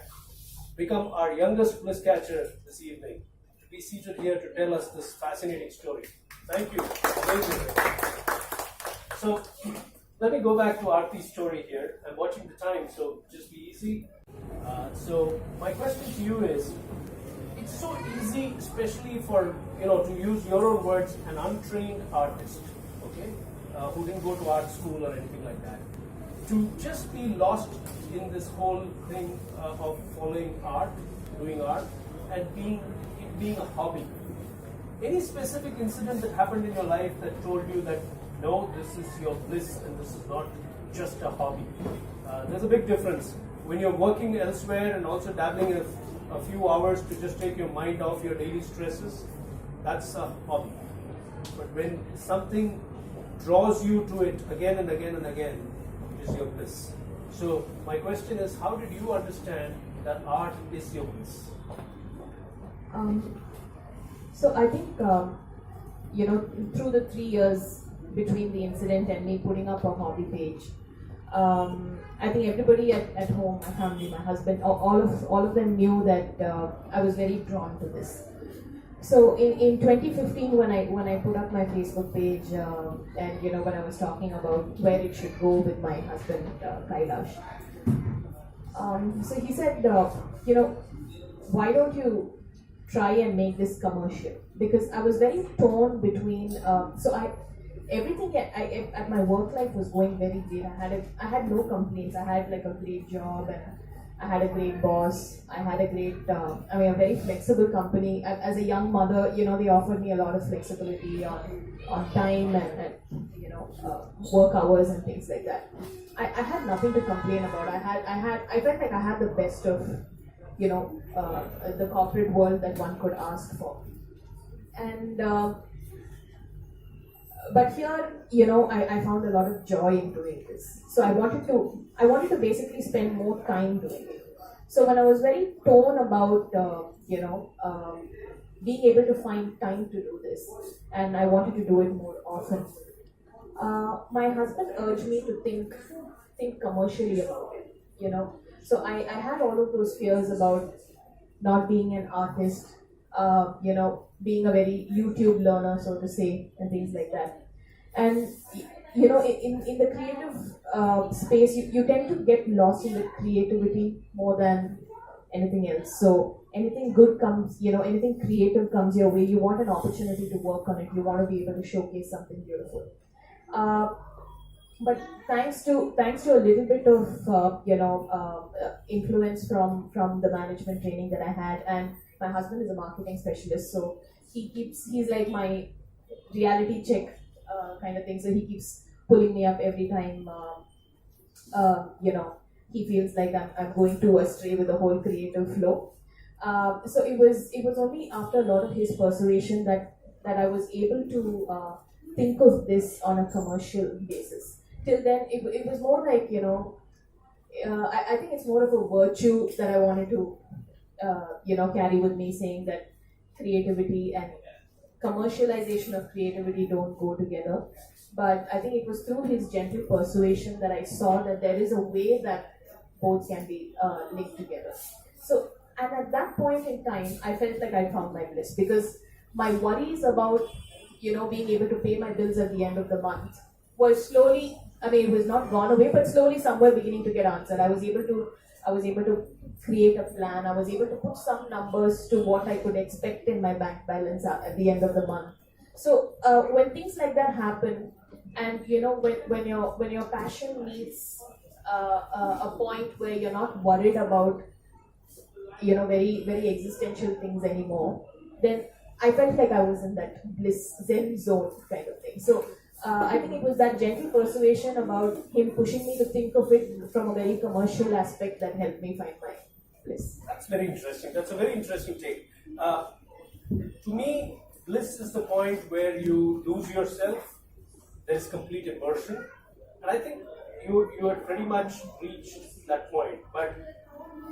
become our youngest bliss catcher this evening, to be seated here to tell us this fascinating story. Thank you. Amazing. So let me go back to Aarthi's story here. I'm watching the time, so just be easy. So my question to you is, it's so easy, especially for, to use your own words, an untrained artist, okay, who didn't go to art school or anything like that, to just be lost in this whole thing of following art, doing art, and it being a hobby. Any specific incident that happened in your life that told you that no, this is your bliss and this is not just a hobby? There's a big difference when you're working elsewhere and also dabbling a few hours to just take your mind off your daily stresses. That's a hobby. But when something draws you to it again and again and again, it is your bliss. So my question is, how did you understand that art is your bliss? So I think, through the 3 years between the incident and me putting up a hobby page, I think everybody at home, my family, my husband, all of them knew that I was very drawn to this. So in 2015, when I put up my Facebook page, and when I was talking about where it should go with my husband Kailash, so he said, why don't you try and make this commercial? Because I was very torn between. Everything at my work life was going very great. I had no complaints. I had like a great job and I had a great boss. I had a great, a very flexible company. As a young mother, they offered me a lot of flexibility on time and work hours and things like that. I had nothing to complain about. I felt like I had the best of, the corporate world that one could ask for. And but here, I found a lot of joy in doing this. So I wanted to basically spend more time doing it. So when I was very torn about, being able to find time to do this, and I wanted to do it more often, my husband urged me to think commercially about it. So I had all of those fears about not being an artist, being a very YouTube learner, so to say, and things like that. And in the creative space, you tend to get lost in the creativity more than anything else. So anything good comes, anything creative comes your way, you want an opportunity to work on it. You want to be able to showcase something beautiful. But thanks to a little bit of influence from the management training that I had, and my husband is a marketing specialist, so he's like my reality check kind of thing. So he keeps pulling me up every time he feels like I'm going too astray with the whole creative flow. So it was only after a lot of his persuasion that I was able to think of this on a commercial basis. Till then, it was more like, I think it's more of a virtue that I wanted to, carry with me, saying that creativity and commercialization of creativity don't go together. But I think it was through his gentle persuasion that I saw that there is a way that both can be linked together. So, and at that point in time, I felt like I found my bliss, because my worries about, being able to pay my bills at the end of the month were slowly, it was not gone away, but slowly somewhere beginning to get answered. I was able to create a plan. I was able to put some numbers to what I could expect in my bank balance at the end of the month. So when things like that happen, and when your passion meets a point where you're not worried about very, very existential things anymore, then I felt like I was in that bliss zen zone kind of thing. So I think it was that gentle persuasion about him pushing me to think of it from a very commercial aspect that helped me find my bliss. That's very interesting. That's a very interesting take. To me, bliss is the point where you lose yourself. There is complete immersion. And I think you had pretty much reached that point. But,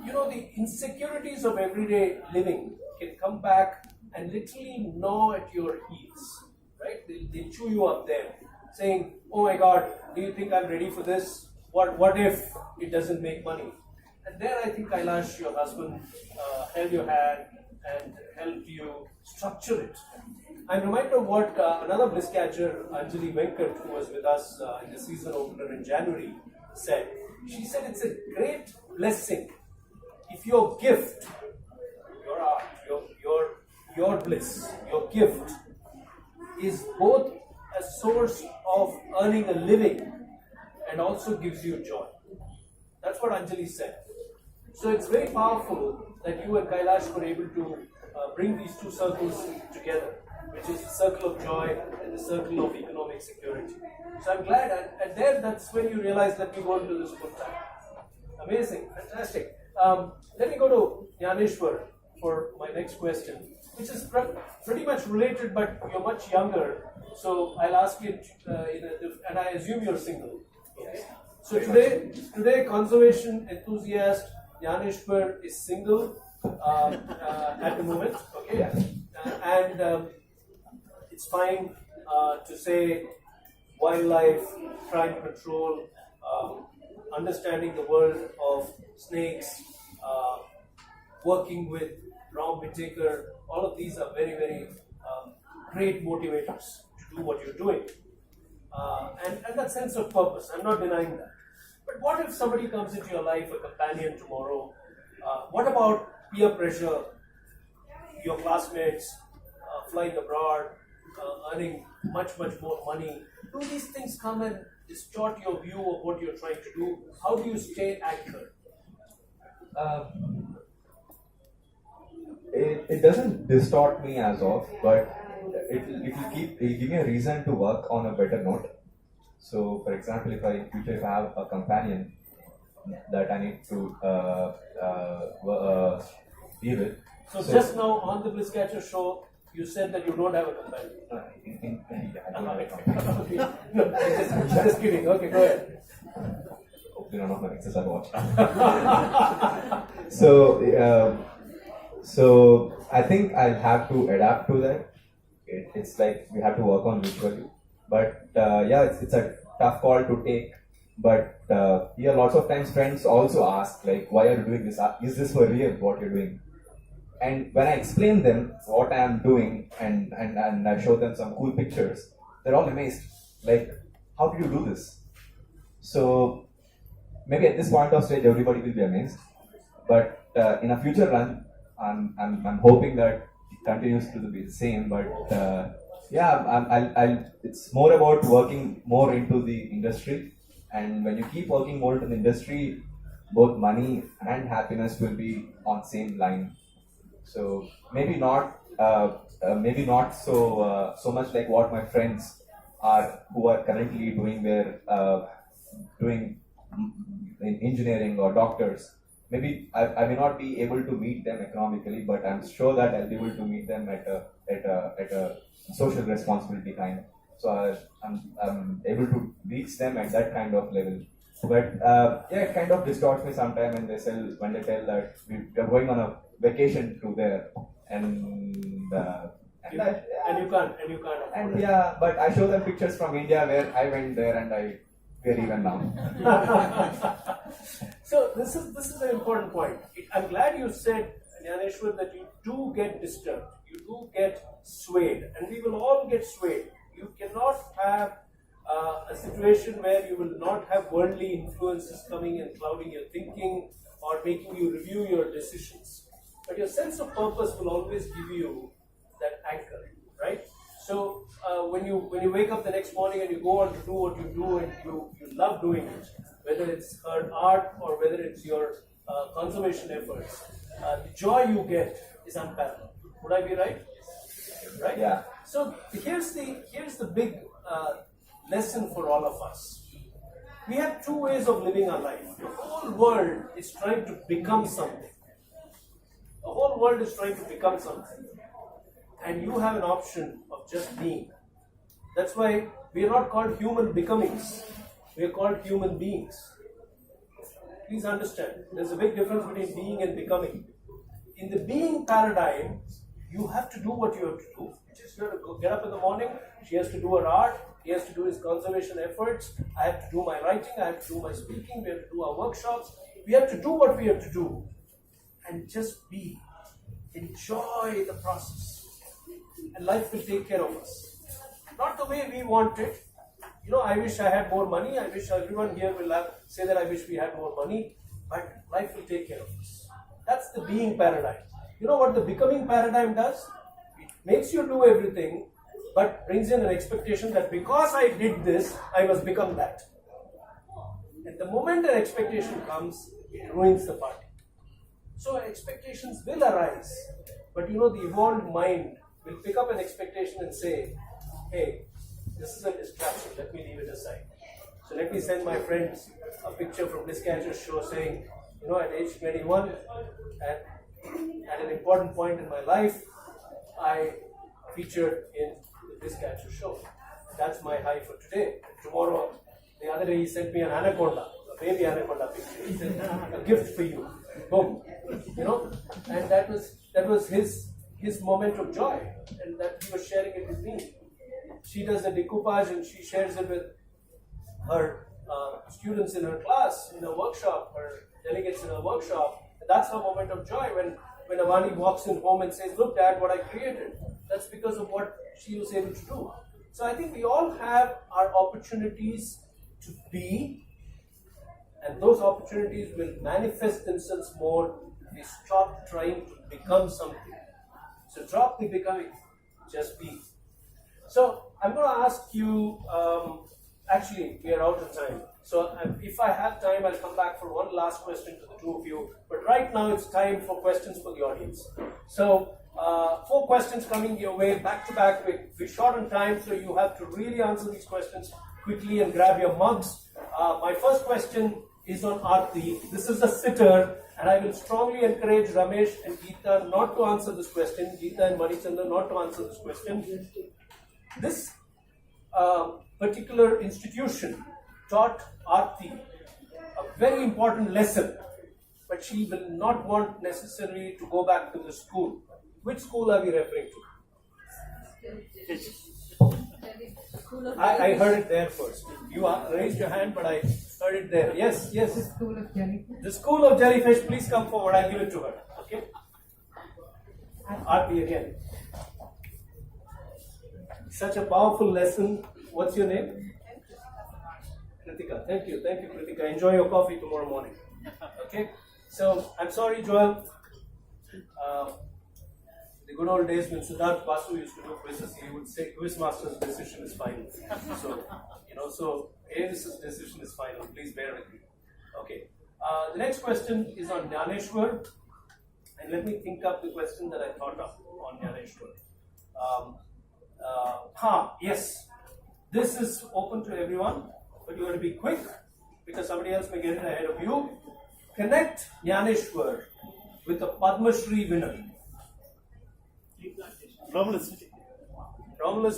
the insecurities of everyday living can come back and literally gnaw at your heels, right? They chew you up there, saying, oh my God, do you think I'm ready for this? What if it doesn't make money? And there I think Kailash, your husband, held your hand and helped you structure it. I'm reminded of what another bliss catcher, Anjali Venkat, who was with us in the season opener in January, said. She said it's a great blessing if your gift, your art, your bliss, your gift is both a source of earning a living and also gives you joy. That's what Anjali said. So it's very powerful that you and Kailash were able to bring these two circles together. which is the circle of joy and the circle of economic security. So I'm glad, and there that's when you realize that we go into this good time. Amazing, fantastic. Let me go to Gnaneswar for my next question, which is pretty much related, but you're much younger. So I'll ask it and I assume you're single. Okay? So today, conservation enthusiast Gnaneswar is single at the moment. Okay, and it's fine to say wildlife, crime control, understanding the world of snakes, working with Ram Whittaker, all of these are very, very great motivators to do what you're doing. And that sense of purpose, I'm not denying that. But what if somebody comes into your life, a companion tomorrow? What about peer pressure, your classmates flying abroad, earning much, much more money? Do these things come and distort your view of what you're trying to do? How do you stay anchored? It doesn't distort me as of, but it'll give me a reason to work on a better note. So, for example, if I have a companion that I need to deal with. So just now on the Bliss Catcher show, you said that you don't have a companion. I don't have a companion. No, just kidding. Okay, go ahead. Hopefully none of my exes are watching. So I think I'll have to adapt to that. It's like we have to work on mutually. But it's a tough call to take. But lots of times friends also ask, like, why are you doing this? Is this for real, what you're doing? And when I explain them what I am doing and I show them some cool pictures, they're all amazed. Like, how do you do this? So maybe at this point of stage, everybody will be amazed. But in a future run, I'm hoping that it continues to be the same. But it's more about working more into the industry. And when you keep working more into the industry, both money and happiness will be on same line. So maybe not so much like what my friends who are currently doing in engineering or doctors. Maybe I may not be able to meet them economically, but I'm sure that I'll be able to meet them at a social responsibility kind. So I'm able to reach them at that kind of level. But it kind of distorts me sometimes when they tell that we're going on a vacation through there, and you can't. And but I show them pictures from India where I went there and we're even now. So this is an important point. I'm glad you said, Gnaneswar, that you do get disturbed, you do get swayed, and we will all get swayed. You cannot have a situation where you will not have worldly influences coming and clouding your thinking or making you review your decisions. But your sense of purpose will always give you that anchor, right? So when you wake up the next morning and you go on to do what you do and you love doing it, whether it's art or whether it's your conservation efforts, the joy you get is unparalleled. Would I be right? Right? Yeah. So here's the big lesson for all of us. We have two ways of living our life. The whole world is trying to become something. The whole world is trying to become something. And you have an option of just being. That's why we are not called human becomings. We are called human beings. Please understand, there's a big difference between being and becoming. In the being paradigm, you have to do what you have to do. You just have to get up in the morning, she has to do her art, he has to do his conservation efforts, I have to do my writing, I have to do my speaking, we have to do our workshops. We have to do what we have to do and just be. Enjoy the process. And life will take care of us. Not the way we want it. I wish I had more money. I wish everyone here will say that I wish we had more money. But life will take care of us. That's the being paradigm. You know what the becoming paradigm does? It makes you do everything, but brings in an expectation that because I did this, I must become that. And the moment an expectation comes, it ruins the party. So expectations will arise, but the evolved mind will pick up an expectation and say, hey, this is a distraction, let me leave it aside. So let me send my friends a picture from Bliss Catchers show saying, at age 21, at an important point in my life, I featured in the Bliss Catchers show. That's my high for today. Tomorrow, the other day he sent me an anaconda, a baby anaconda picture. He said, a gift for you. Boom. And that was his moment of joy, and that he was sharing it with me. She does the decoupage and she shares it with her students in her class, in a workshop, her delegates in a workshop. And that's her moment of joy when Avani walks in home and says, look, Dad, what I created. That's because of what she was able to do. So I think we all have our opportunities to be, and those opportunities will manifest themselves more if we stop trying to become something. So drop the becoming, just be. So I'm going to ask you, actually we are out of time. So if I have time, I'll come back for one last question to the two of you. But right now it's time for questions for the audience. So 4 questions coming your way back to back. We're short on time, so you have to really answer these questions quickly and grab your mugs. My first question is on Aarthi. This is a sitter, and I will strongly encourage Ramesh and Geeta not to answer this question. Geeta and Manichandra not to answer this question. This particular institution taught Aarthi a very important lesson, but she will not want necessarily to go back to the school. Which school are we referring to? I heard it there first. You raised your hand, but I heard it there. Yes. The School of Jellyfish. The School of Jellyfish, please come forward. I'll give it to her. Okay? Aarthi again. Such a powerful lesson. What's your name? Kritika. Thank you, Kritika. Enjoy your coffee tomorrow morning. Okay? So, I'm sorry, Joel. The good old days when Siddharth Basu used to do quizzes, he would say, Quizmaster's decision is final. So AVIS's decision is final. Please bear with me. Okay. The next question is on Gnaneswar. And let me think up the question that I thought of on Gnaneswar. Yes. This is open to everyone, but you have to be quick because somebody else may get it ahead of you. Connect Gnaneswar with a Padma Shri winner. Romulus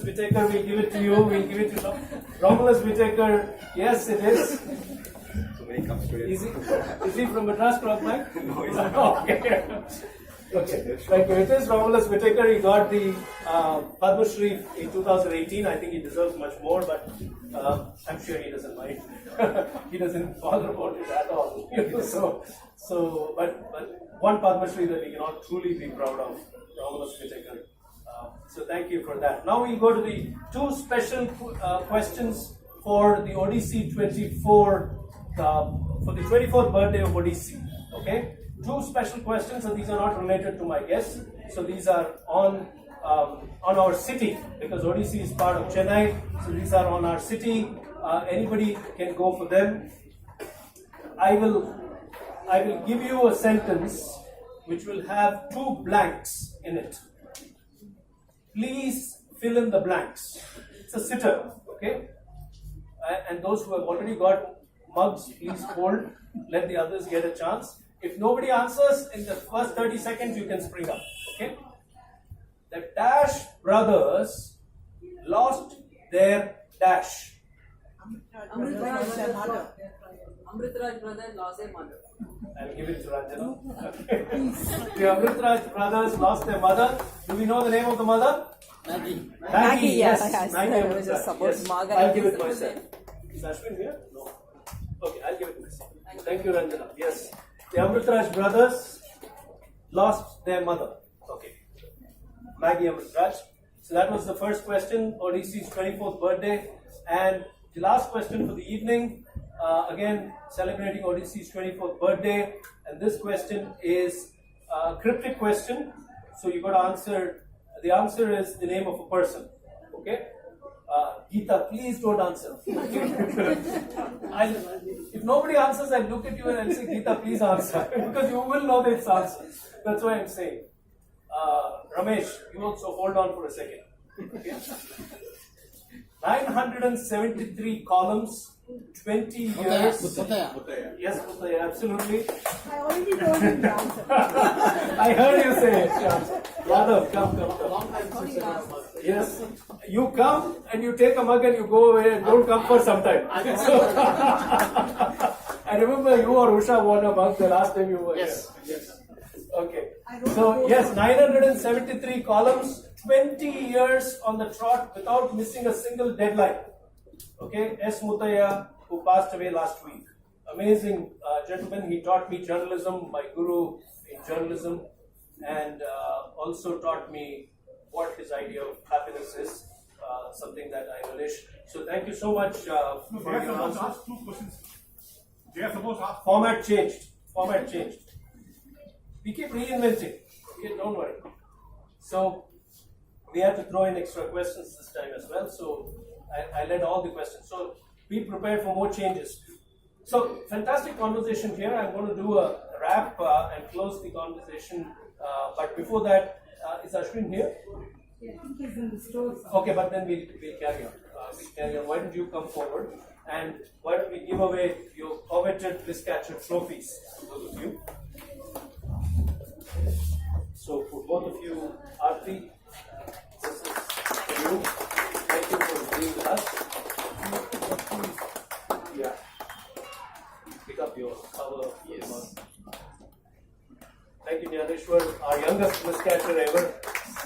Whittaker, we'll give it to you. We'll give it to Romulus Whittaker. Yes, it is. So many comes to it. Is he from Madras Crop Bank? No, he's not. Okay. Thank you. It is Romulus Whittaker. He got the Padma Shri in 2018. I think he deserves much more, but I'm sure he doesn't mind. He doesn't bother about it at all. But one Padma Shri that we can all truly be proud of, Romulus Whittaker. So thank you for that. Now we'll go to the 2 special questions for the Odyssey 24, for the 24th birthday of Odyssey. Okay? 2 special questions, and these are not related to my guests. So these are on our city, because Odyssey is part of Chennai. So these are on our city. Anybody can go for them. I will give you a sentence which will have 2 blanks in it. Please fill in the blanks. It's a sitter, okay? And those who have already got mugs, please hold. Let the others get a chance. If nobody answers in the first 30 seconds, you can spring up, okay? The Dash brothers lost their dash. Amritraj brother lost their mother. I'll give it to Ranjana. Okay. The Amritraj brothers lost their mother. Do we know the name of the mother? Maggie, yes. Maggie Amritraj. Yes. I'll give it myself. Is Ashwin here? No. Okay, I'll give it myself. Thank you, Ranjana. Yes. The Amritraj brothers lost their mother. Okay. Maggie Amritraj. So that was the first question, Odyssey's 24th birthday. And the last question for the evening, again celebrating Odyssey's 24th birthday. And this question is a cryptic question. So you got to answer, the answer is the name of a person. Okay? Geeta, please don't answer. If nobody answers, I'll look at you and I'll say, Geeta, please answer. Because you will know this answer. That's why I'm saying. Ramesh, you also hold on for a second. Okay. 973 columns, 20 years. Muttaya. Yes, Muttaya, absolutely. I already told him the answer. I heard you say it. Yeah. Madhav, come. Long time since I got a mug. Yes, you come and you take a mug and you go away and don't come for some time. So, I remember you or Usha won a mug the last time you were here. Yes. Okay. So yes, 973 columns, 20 years on the trot without missing a single deadline. Okay, S. Muttaya, who passed away last week. Amazing gentleman. He taught me journalism, my guru in journalism, and also taught me what his idea of happiness is, something that I relish. So thank you so much for your answers. Ask 2 questions. They are supposed to ask. Format changed. We keep reinventing. Okay, don't worry. So we had to throw in extra questions this time as well. So I led all the questions. So be prepared for more changes. So fantastic conversation here. I'm going to do a wrap and close the conversation. But before that, is Ashwin here? Yeah, I think he's in the store. Okay, but then we'll carry on. Why don't you come forward? And why don't we give away your coveted Bliss Catcher trophies to those of you? So for both of you, Aarthi, this is for you. Thank you for being with us. Yeah. Pick up your cover. Yes. Thank you, Gnaneswar, our youngest Bliss Catcher ever.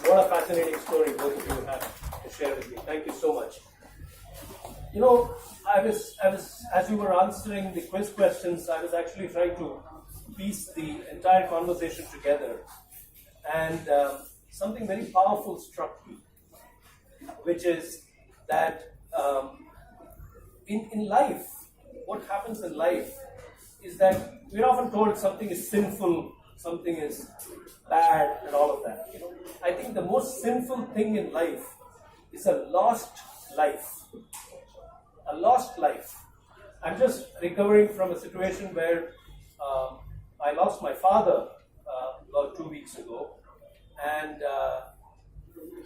What a fascinating story both of you have to share with me. Thank you so much. You know, I was as you were answering the quiz questions, I was actually trying to piece the entire conversation together, and something very powerful struck me, which is that in life, what happens in life is that we're often told something is sinful, something is bad, and all of that. You know, I think the most sinful thing in life is a lost life. A lost life. I'm just recovering from a situation where I lost my father about 2 weeks ago, and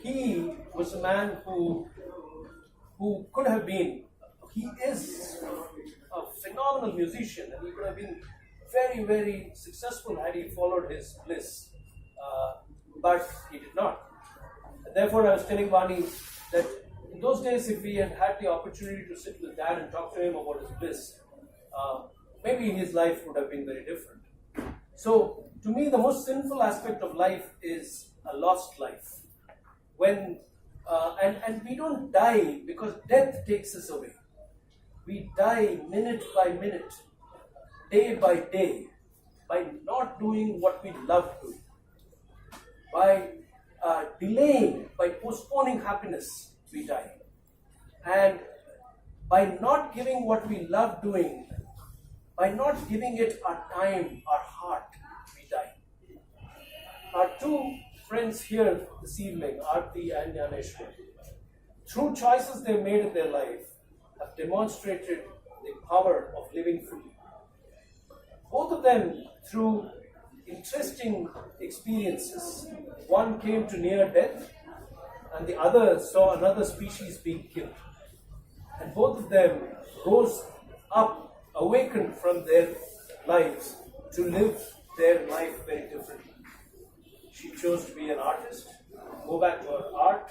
he was a man who could have been. He is a phenomenal musician, and he could have been very, very successful had he followed his bliss, but he did not. And therefore, I was telling Vaani that in those days, if we had had the opportunity to sit with Dad and talk to him about his bliss, maybe his life would have been very different. So, to me, the most sinful aspect of life is a lost life. When and we don't die because death takes us away. We die minute by minute, day by day, by not doing what we love doing, by delaying, by postponing happiness, we die. And by not giving what we love doing, by not giving it our time, our heart, we die. Our 2 friends here this evening, Aarthi and Gnaneswar, through choices they made in their life, have demonstrated the power of living fully. Both of them, through interesting experiences, one came to near death, and the other saw another species being killed. And both of them rose up, awakened from their lives to live their life very differently. She chose to be an artist, go back to her art,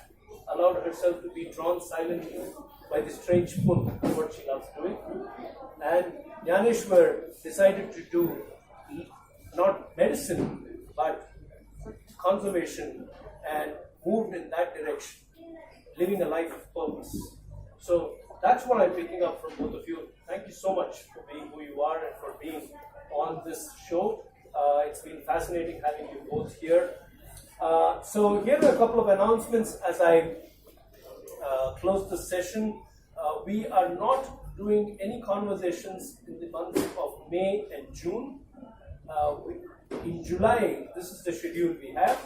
allowed herself to be drawn silently by the strange pull of what she loves doing. And Gnaneswar decided to do not medicine, but conservation, and moved in that direction, living a life of purpose. So that's what I'm picking up from both of you. Thank you so much for being who you are and for being on this show. It's been fascinating having you both here. So here are a couple of announcements as I close this session. We are not doing any conversations in the months of May and June. In July, this is the schedule we have.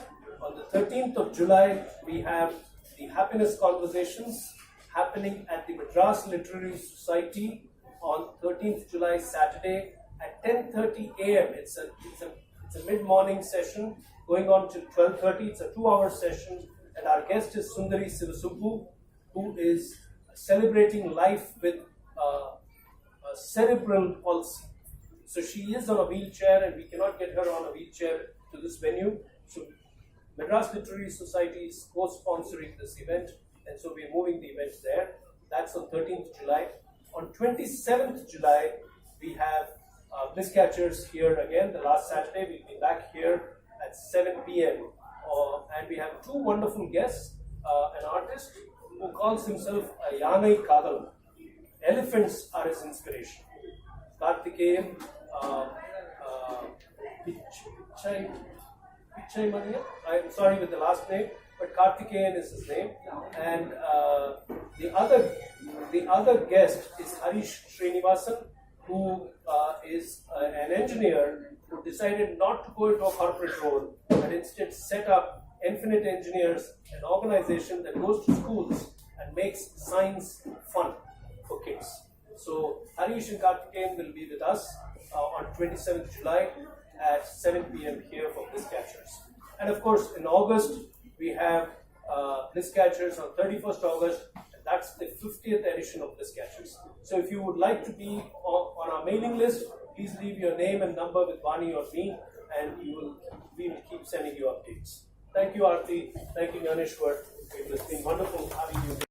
On the 13th of July, we have the happiness conversations happening at the Madras Literary Society on 13th July, Saturday at 10:30 a.m. It's a mid-morning session, going on till 12:30. It's a 2-hour session, and our guest is Sundari Sivasubbu, who is celebrating life with a cerebral palsy. So she is on a wheelchair, and we cannot get her on a wheelchair to this venue. So Madras Literary Society is co-sponsoring this event, and so we're moving the event there. That's on 13th July. On 27th July, we have Bliss Catchers here again. The last Saturday, we'll be back here at 7 p.m. And we have 2 wonderful guests, an artist who calls himself a Yanai Kadal. Elephants are his inspiration. Karthikeyan Pichai Mania. I'm sorry with the last name, but Karthikeyan is his name. And the other guest is Harish Srinivasan, who is an engineer who decided not to go into a corporate role, but instead set up Infinite Engineers, an organization that goes to schools and makes science fun for kids. So Harish and Karthikeyan will be with us on 27th July at 7 p.m. here for Bliss Catchers. And of course, in August, we have Bliss Catchers on 31st August, and that's the 50th edition of Bliss Catchers. So if you would like to be on our mailing list, please leave your name and number with Vaani or me, and we will keep sending you updates. Thank you, Aarthi. Thank you, Gnaneswar. It has been wonderful having you.